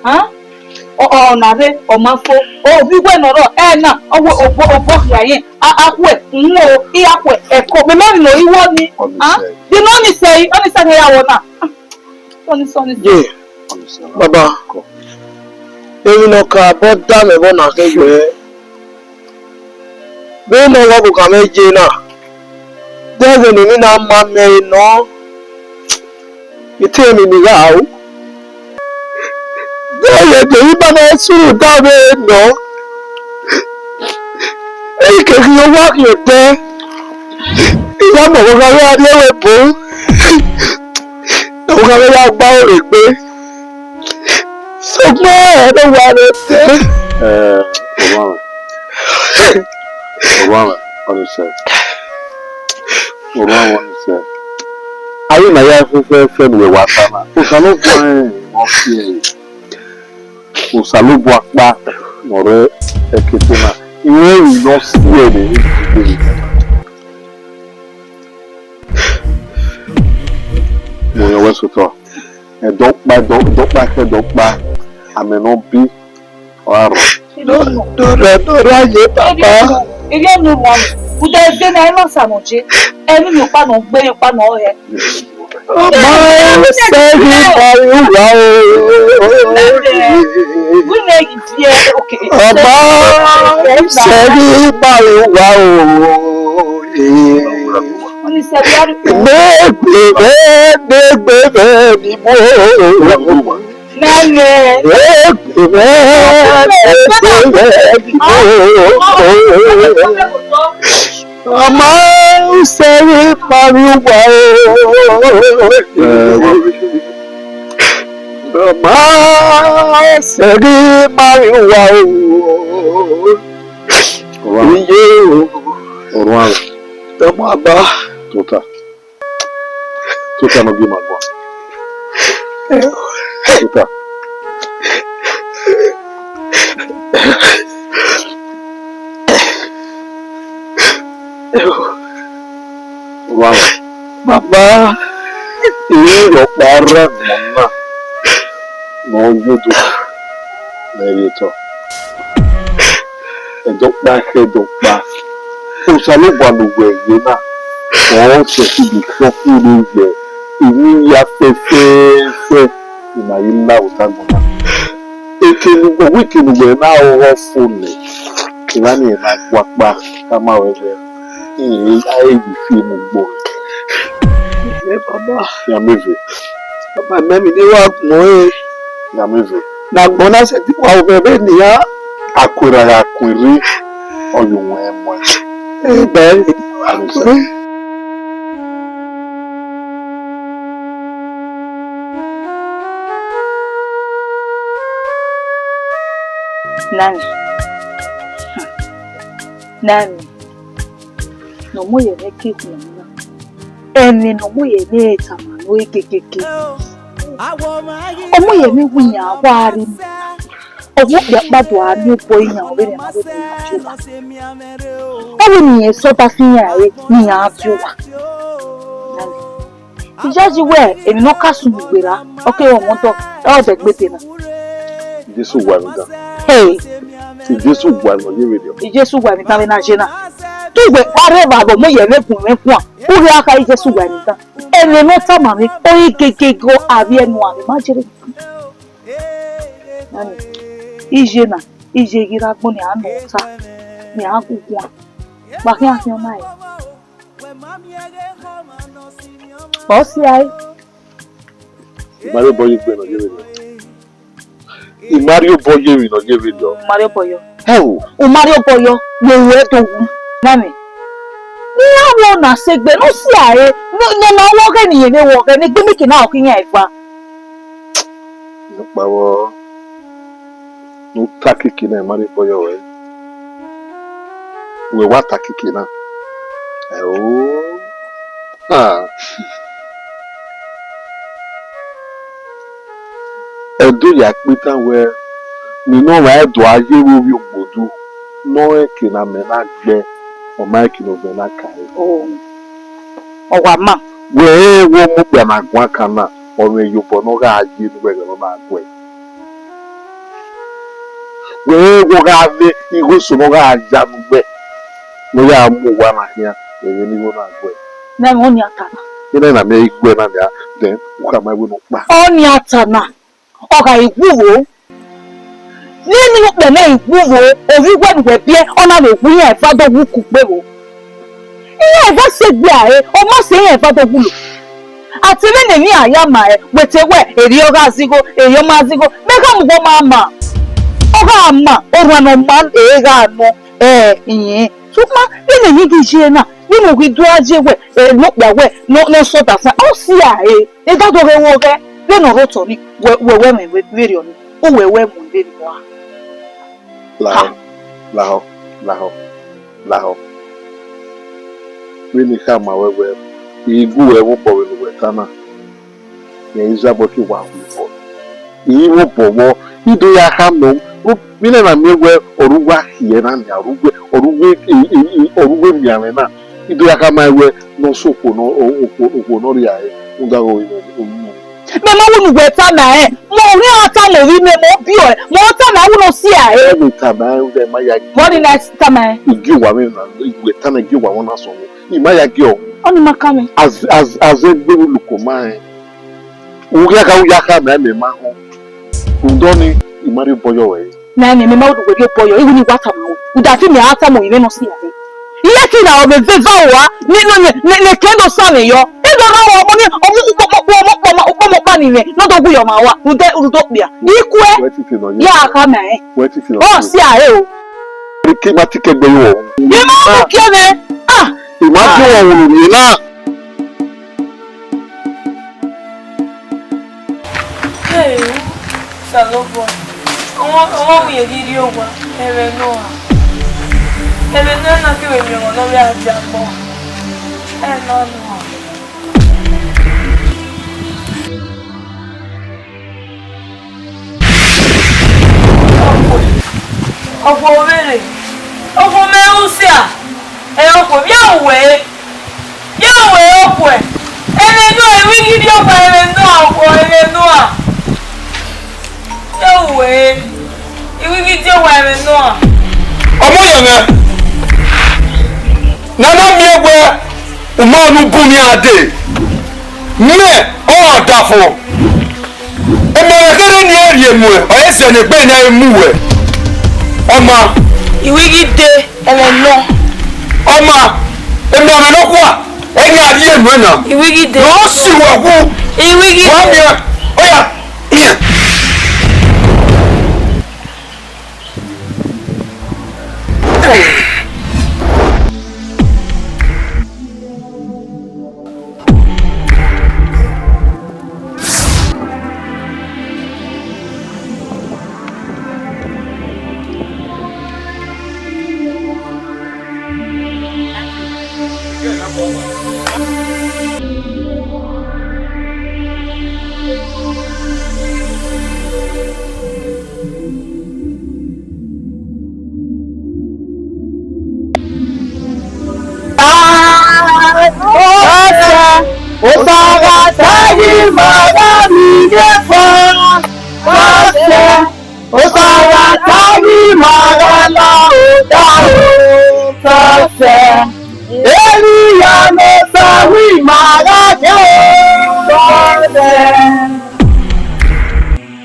Ha? Na re o ma fo. O bi we no ro e na owo obo ya yin. Akwe nwo I akwe eko me me no iwo ni. Ha? Di no ni say ya wo na. Oni. Ye. Bàbá. Èmi no ka bo da me bo na ke gbe. Be no wa bu ka meje na. Dege ni mi na ma me no. Ite mi ni ga o. Dege de iba na suru da me no. Èyí ke ki o wa ki o de. Ìyá mo ga wa de we bo. O ga wa gba o re pe. Ṣùgbọ́n ẹ̀rọ wà ló tẹ́. Obama, honestly. Ayé na ya fẹ́ ni wà sáma. Òsàló bu ẹ̀ wọ́n fi ẹ̀. Òsàló bu apá ọ̀rẹ́ ẹ̀kẹ́tẹ́ náà. Ìwé ìlọ sí ẹ̀ ní ìdílé. Mo yẹ wẹ́sọ̀ tọ̀. Ẹ̀dọ́gba àmì náà bí ọ̀rọ̀. Dọ̀rọ̀ ayé bàbá. Ilé mi wọ̀n kúdà ẹgbẹ́ náà ẹ má sàmùjẹ́ ẹni mi pa náà gbé ipa náà rẹ̀. Ọmọ sẹ́yìn pariwo o. Gúnlẹ̀ yìí di ẹ òkè. Ọmọ sẹ́yìn pariwo Gbẹ́gbẹ́ ni mo. Mẹ́lẹ̀. Ọmọ sẹ́yìn pariwo Ọmọ sẹ́yìn pariwo Iye ọ̀rọ̀ àrùn. Tọ́mọ àbá. Tota no bí màgbọ́. Tota. Wow. Bàbá. Ìwé ìrọ̀pá rẹ̀ mọ̀ náà. Mọ̀ yóò lẹ́yìn tọ́. Ẹ̀dọ́gba. Òṣàlùbọ̀ àlùbọ̀ ẹ̀yẹ náà. Wọ́n ṣe síbi kan fún ilé ìwé ya fẹ́fẹ́fẹ́ ìmàyí ńlá òtágbọ̀n náà. Èkénùgbọ̀ náà ọ̀rọ̀ fúnlẹ̀. Kilani na kwakpa kama wewe. Hii ai fimu bo. Baba, ya meve. Baba memi ni wa mo ya meve. Na gbona se ti wa obebe ni ya akwira ya kwiri oyun emo. Be Nani no mo ye ne ki ku na eni no mo ye ne tama no ikekeke o mo ye ne wunya awari o mo ya gbadu ani po yin o be na o ni ye so ta fin ya e ni ya atuwa ijaji we emi no kasu gbera okay o mo to o de gbete na Jesu wa mi da. Hey, Jesu wa no ye radio. Jesu wa mi ta na je na. Tu gbe pare babo mo ye mekun a. Uri aka Jesu wa mi ta. Ene no ta ma mi o ikeke go abi enu ami ma jere. Nani. Ije na, ije gira gbo ni anu ta. Ni agugun a. Ba ki an fi o mai. O si ai. Mario boy gbe no ye radio. Mario Boyo we no give it though. Mario Boyo. Hell. O Mario Boyo we we to wu. Nami. Ni awo na segbe no si are. No na wo ke ni ye wo ke ni gbe mi ki na o kin ya ifa. No pawo. No takiki na Mario Boyo we. We wa takiki na. Oh. Ah. Edo ya pita we mi no wa do aye wo wi ogbodu no eke na me na gbe o ma eke no be na kai Oh. O wa ma. we wo mu gbe na gwa kana o me yobo no ga aye nu we no na gwe we wo ga ve igo so no ga aja nu gbe no ya mu wa na hia we ni wo na gwe Na mo ni atana. ina na me igwe na ya then u ka ma we no pa O ni atana. O ga igwuwo. Ni no pe na igwuwo, o wi gwa nwe bie, o na le wu yen fa do wu ku pe wo. Iye fa segbe are, o mo se yen fa do wu lo. Ati le ni aya ma e, wete we, eri o ga zigo, eyo ma zigo, me ka mu go ma ma. O ga ma, o ru no ma e ga no, iyin. Suma, ni ni gi je na, ni mo gi do aje we, no pe we, no so ta fa. O si are, e da do re wo ge. Le no roto ni we me we video ni o we mo nde ni wa laho we ni kama wewe igu we wo bo we tana ye izabo ki wa wo yi wo bo wo ido ya ha no mi na me we oruwa hie na ya oruwe mi ame na ido ya kama we no soko no okwo no ri aye nga go me ma wunu we ta na mo ri ata le wi me mo bi o mo ta na wunu si aye every time I we ma ya what the next time igi wa me na we ta na igi wa wona so ni ma ya gi o oni makami as egbe luko ma u ya ka na me ma ho ndoni imari boyo we na me ma wunu we boyo iwu ni wata mo u da fi me ata mo ime no si aye iye ki na o be veva wa ni kendo sa me yo e do na wo mo ni mo pa ni re no do gu yo ma wa u do pia ikwe ya aka me o si aye o ki ma ti kegbe yo ye ma o ki me ah imagine wo wonu ni na Hey, Salobo. Omo mi eri o wa, ere no a. Ere no na ki we mi o no ri aja po. No. Opo mere. Opo me usia. Opo mi awe. Yawe opo e. Ere no e wi gidi opo ere no a. Yawe. Iwi gidi opo ere no a. Omo yanga. Nana mi egwe umanu gumi ade. Me o adafo. Emere kere ni eri emu e, o ese ni gbe na emu we. Oma Iwigide eleno. Ọmọ ẹnu ọ̀rẹ́ lọ́kọ́ à ẹ̀yìn àdíyẹ ìlú ẹ̀nà. Iwigide. Lọ́ sì wọ̀ kú. Iwigide. Wọ́n mi ó yà.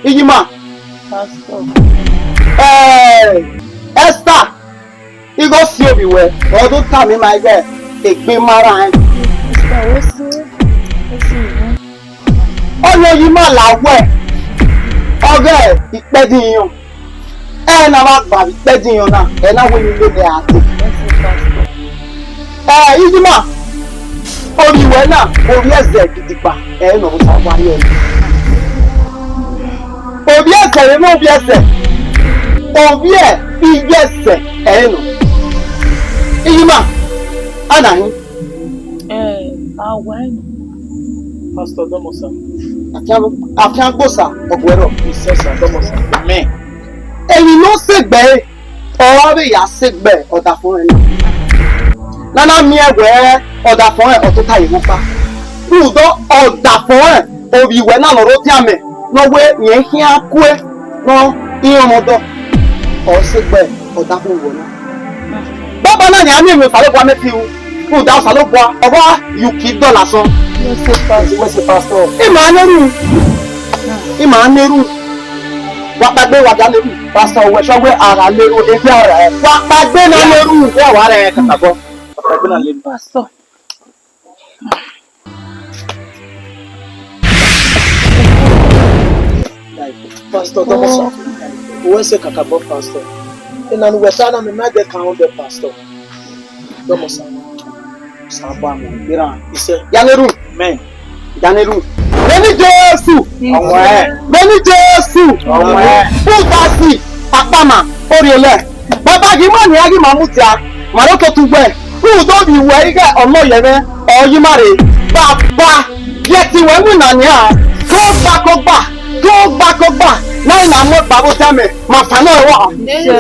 Ijima. Esther. You go see everywhere. Or don't tell me my girl. Take me mara. Oh no, you ma la we. Okay, ìpẹ́ dín yan. Na ma gba ìpẹ́ dín yan na. Na we ni le ati. Ijima. Orí we na, orí ẹsẹ̀ gidigba. No mo sa wa ye. Obi ẹsẹ̀ rẹ̀ mọ́ obi ẹsẹ̀. Obi ẹ̀ iye ẹsẹ̀ ẹ̀ẹ́nù. Iyima, anahin. Àwọn Pastor Domosa. Àfihàn gbòsà ọ̀gbẹ̀rọ̀. Ìṣẹ̀ṣà Domosa. Amen. Ẹ̀yin ló ṣègbẹ́ ọ̀rọ̀ rẹ̀ yà ṣègbẹ́ ọ̀dà fún ẹ̀ náà. Nana mi ẹ̀wẹ̀ ọ̀dà fún ẹ̀ ọ̀tútà ìwú pa. Rúdọ̀ ọ̀dà fún ẹ̀ òbí ìwẹ̀ náà lọ́rọ́ tí a mẹ̀. Lọ́wọ́ yẹn kí á kú ẹ́ lọ ìyẹn ọmọdọ̀. Ọ̀ṣègbẹ́ ọ̀dà fún ìwọ̀ náà. Bàbá náà ni a ní ìwé ìfàlẹ́gbọ́ amẹ́fíwú. Rúdọ̀ ọ̀sàlọ́gbọ́ ọba yùkì dọ́là sán. Wẹ́sẹ̀ pásítọ̀. Ìmọ̀ anẹ́rù. Wàpàgbé wàjà lérù. Pásítọ̀ wẹ̀ṣọ́gbé ara lérù ebi ara ẹ̀. Wàpàgbé náà lérù. Bí àwa rẹ̀ kàtàbọ̀. Wàpàgbé náà lérù. Pásítọ̀. Pastor Domosa. Wẹ́sẹ̀ kàkàbọ̀ pastor. Ìnànú wẹ̀sánà mi má jẹ́ kàn án bẹ̀ pastor. Domosa. Sábà mọ̀ ìgbéra. Iṣẹ́. Yálérù. Men. Yálérù. Lẹ́ni Jésù. Ọ̀wọ́ ẹ̀. Lẹ́ni Jésù. Ọ̀wọ́ ẹ̀. Fúntàsì. Àpamà. Oríẹlẹ̀. Bàbá Gímọ̀ ní Agí Màmú tíá. Màrókò tún gbẹ̀. Fúntò ìwẹ̀ igẹ̀ ọlọ́yẹ̀rẹ̀ ọ̀yímàrè. Bàbá yẹ ti wẹ̀ mú nàní à. Tó gbàkọ́gbà. Tó gbàkọ́gbà. Láì nà mọ́ pàbó tẹ́mẹ̀. Màfà náà wà.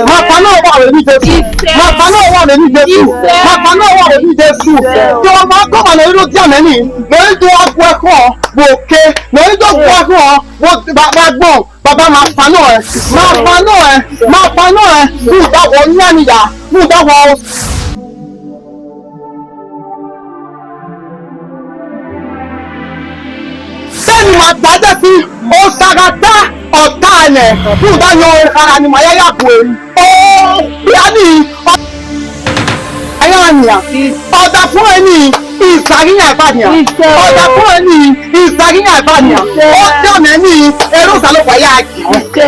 Màfà náà wà rẹ̀ ní Jésù. Màfà náà wà rẹ̀ ní Jésù. Màfà náà wà rẹ̀ ní Jésù. Tí wọ́n máa kọ́mà lórí ló díà mẹ́ni. Lórí tó wá gbọ́ ẹ̀kọ́ wò ké. Lórí tó gbọ́ ẹ̀kọ́ wò bàbá gbọ́n. Bàbá máa fa náà ẹ̀. Máa fa náà ẹ̀. Máa fa náà ẹ̀. Fún ìdáwọ̀ ní àníyá. Fún ìdáwọ̀. Sẹ́ni máa gbájẹ́ sí Osagata ọ̀tá ẹ̀. Fún ìdáyọ̀ ara ni màá yáyà bò èyí. Ó bí a ní ayáàníyàn. Ọ̀dà fún ẹni ìsàríyàn ìbàdàn. Ọ̀dà fún ẹni ìsàríyàn ìbàdàn. Ó jẹ́ ọ̀nà ní eré ìsàlọ́pàá yá àjẹ́.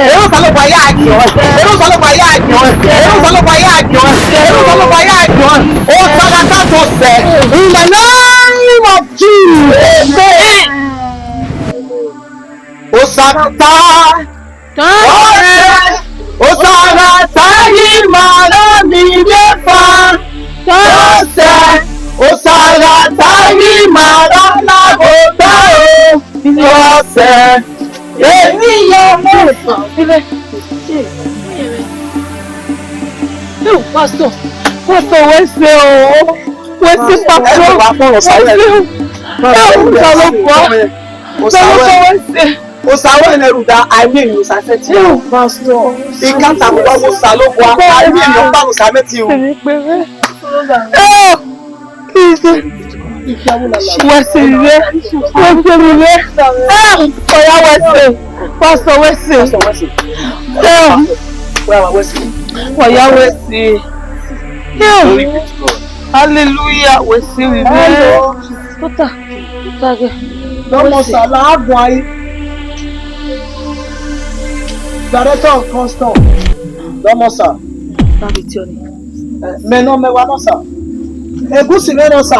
Eré ìsàlọ́pàá yá àjẹ́. Eré ìsàlọ́pàá yá àjẹ́. Eré ìsàlọ́pàá yá àjẹ́. Eré ìsàlọ́pàá yá àjẹ́. Osagata tó sẹ̀. In the name of Jesus. Osagata. Osagata yìí máa lọ ní ilé fa. Tọ́sẹ̀. Osagata yìí máa lọ lágòtá o. Tọ́sẹ̀. Èmi yọ mẹ́sàn-án sílẹ̀. Pásítọ̀. Pásítọ̀ wẹ́sẹ̀ o. Wẹ́sẹ̀ pásítọ̀. Osawo ẹnẹrùdá àìní ènìyàn sàṣẹ́tì. Ìkàtà àbúgbà mo sà ló wà àìní ènìyàn bá mo sàmẹ́tì o. Wẹ́sẹ̀ rẹ̀. Ọ̀yá wẹ́sẹ̀. Pásítọ̀ wẹ́sẹ̀. Wẹ́sẹ̀. For Yahweh see. Glory be to God. Hallelujah. We see we Hello. Puta. Puta. Lọ́mọ Sàlá Àbùn Director of Custom. Lọ́mọ Sà. Mẹ́nà mẹ́wàá náà sà. Ẹ̀gúsì mẹ́nà sà.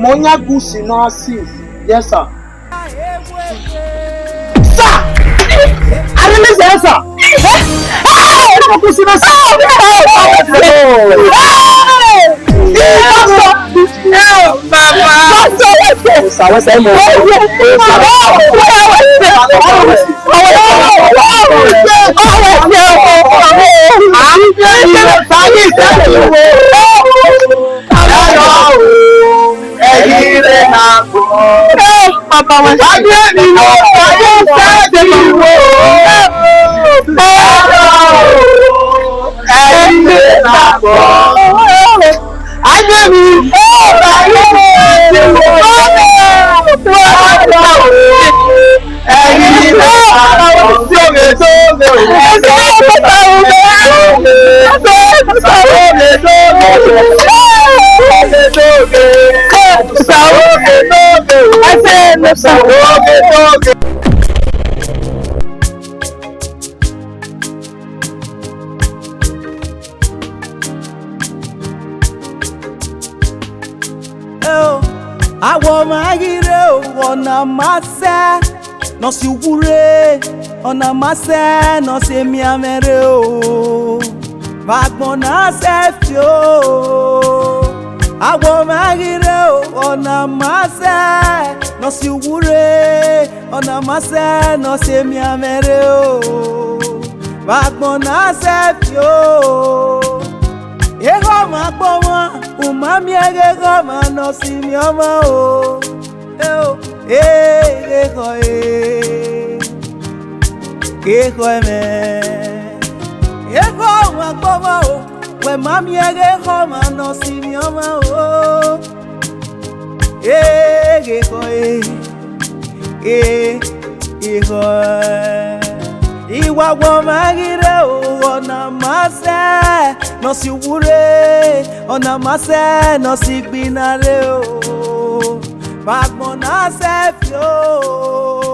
Mo ń yá gúsì náà sí. Yes sir. Sà! Arílẹ̀sẹ̀ ẹ̀ sà. Ẹ̀gúsì náà sà. No si wure ona mase no se mi amere o vagbona se fio awo magire ona mase no si wure ona mase no se mi amere o vagbona se fio ego ma pomo umami ego ma no si mi ama o Ego me ego ma gboma o we mami ego ma no si mi ama o ego ego iwa wo magire o ona mase no si wure ona mase no si gbinare o Bagbona se fio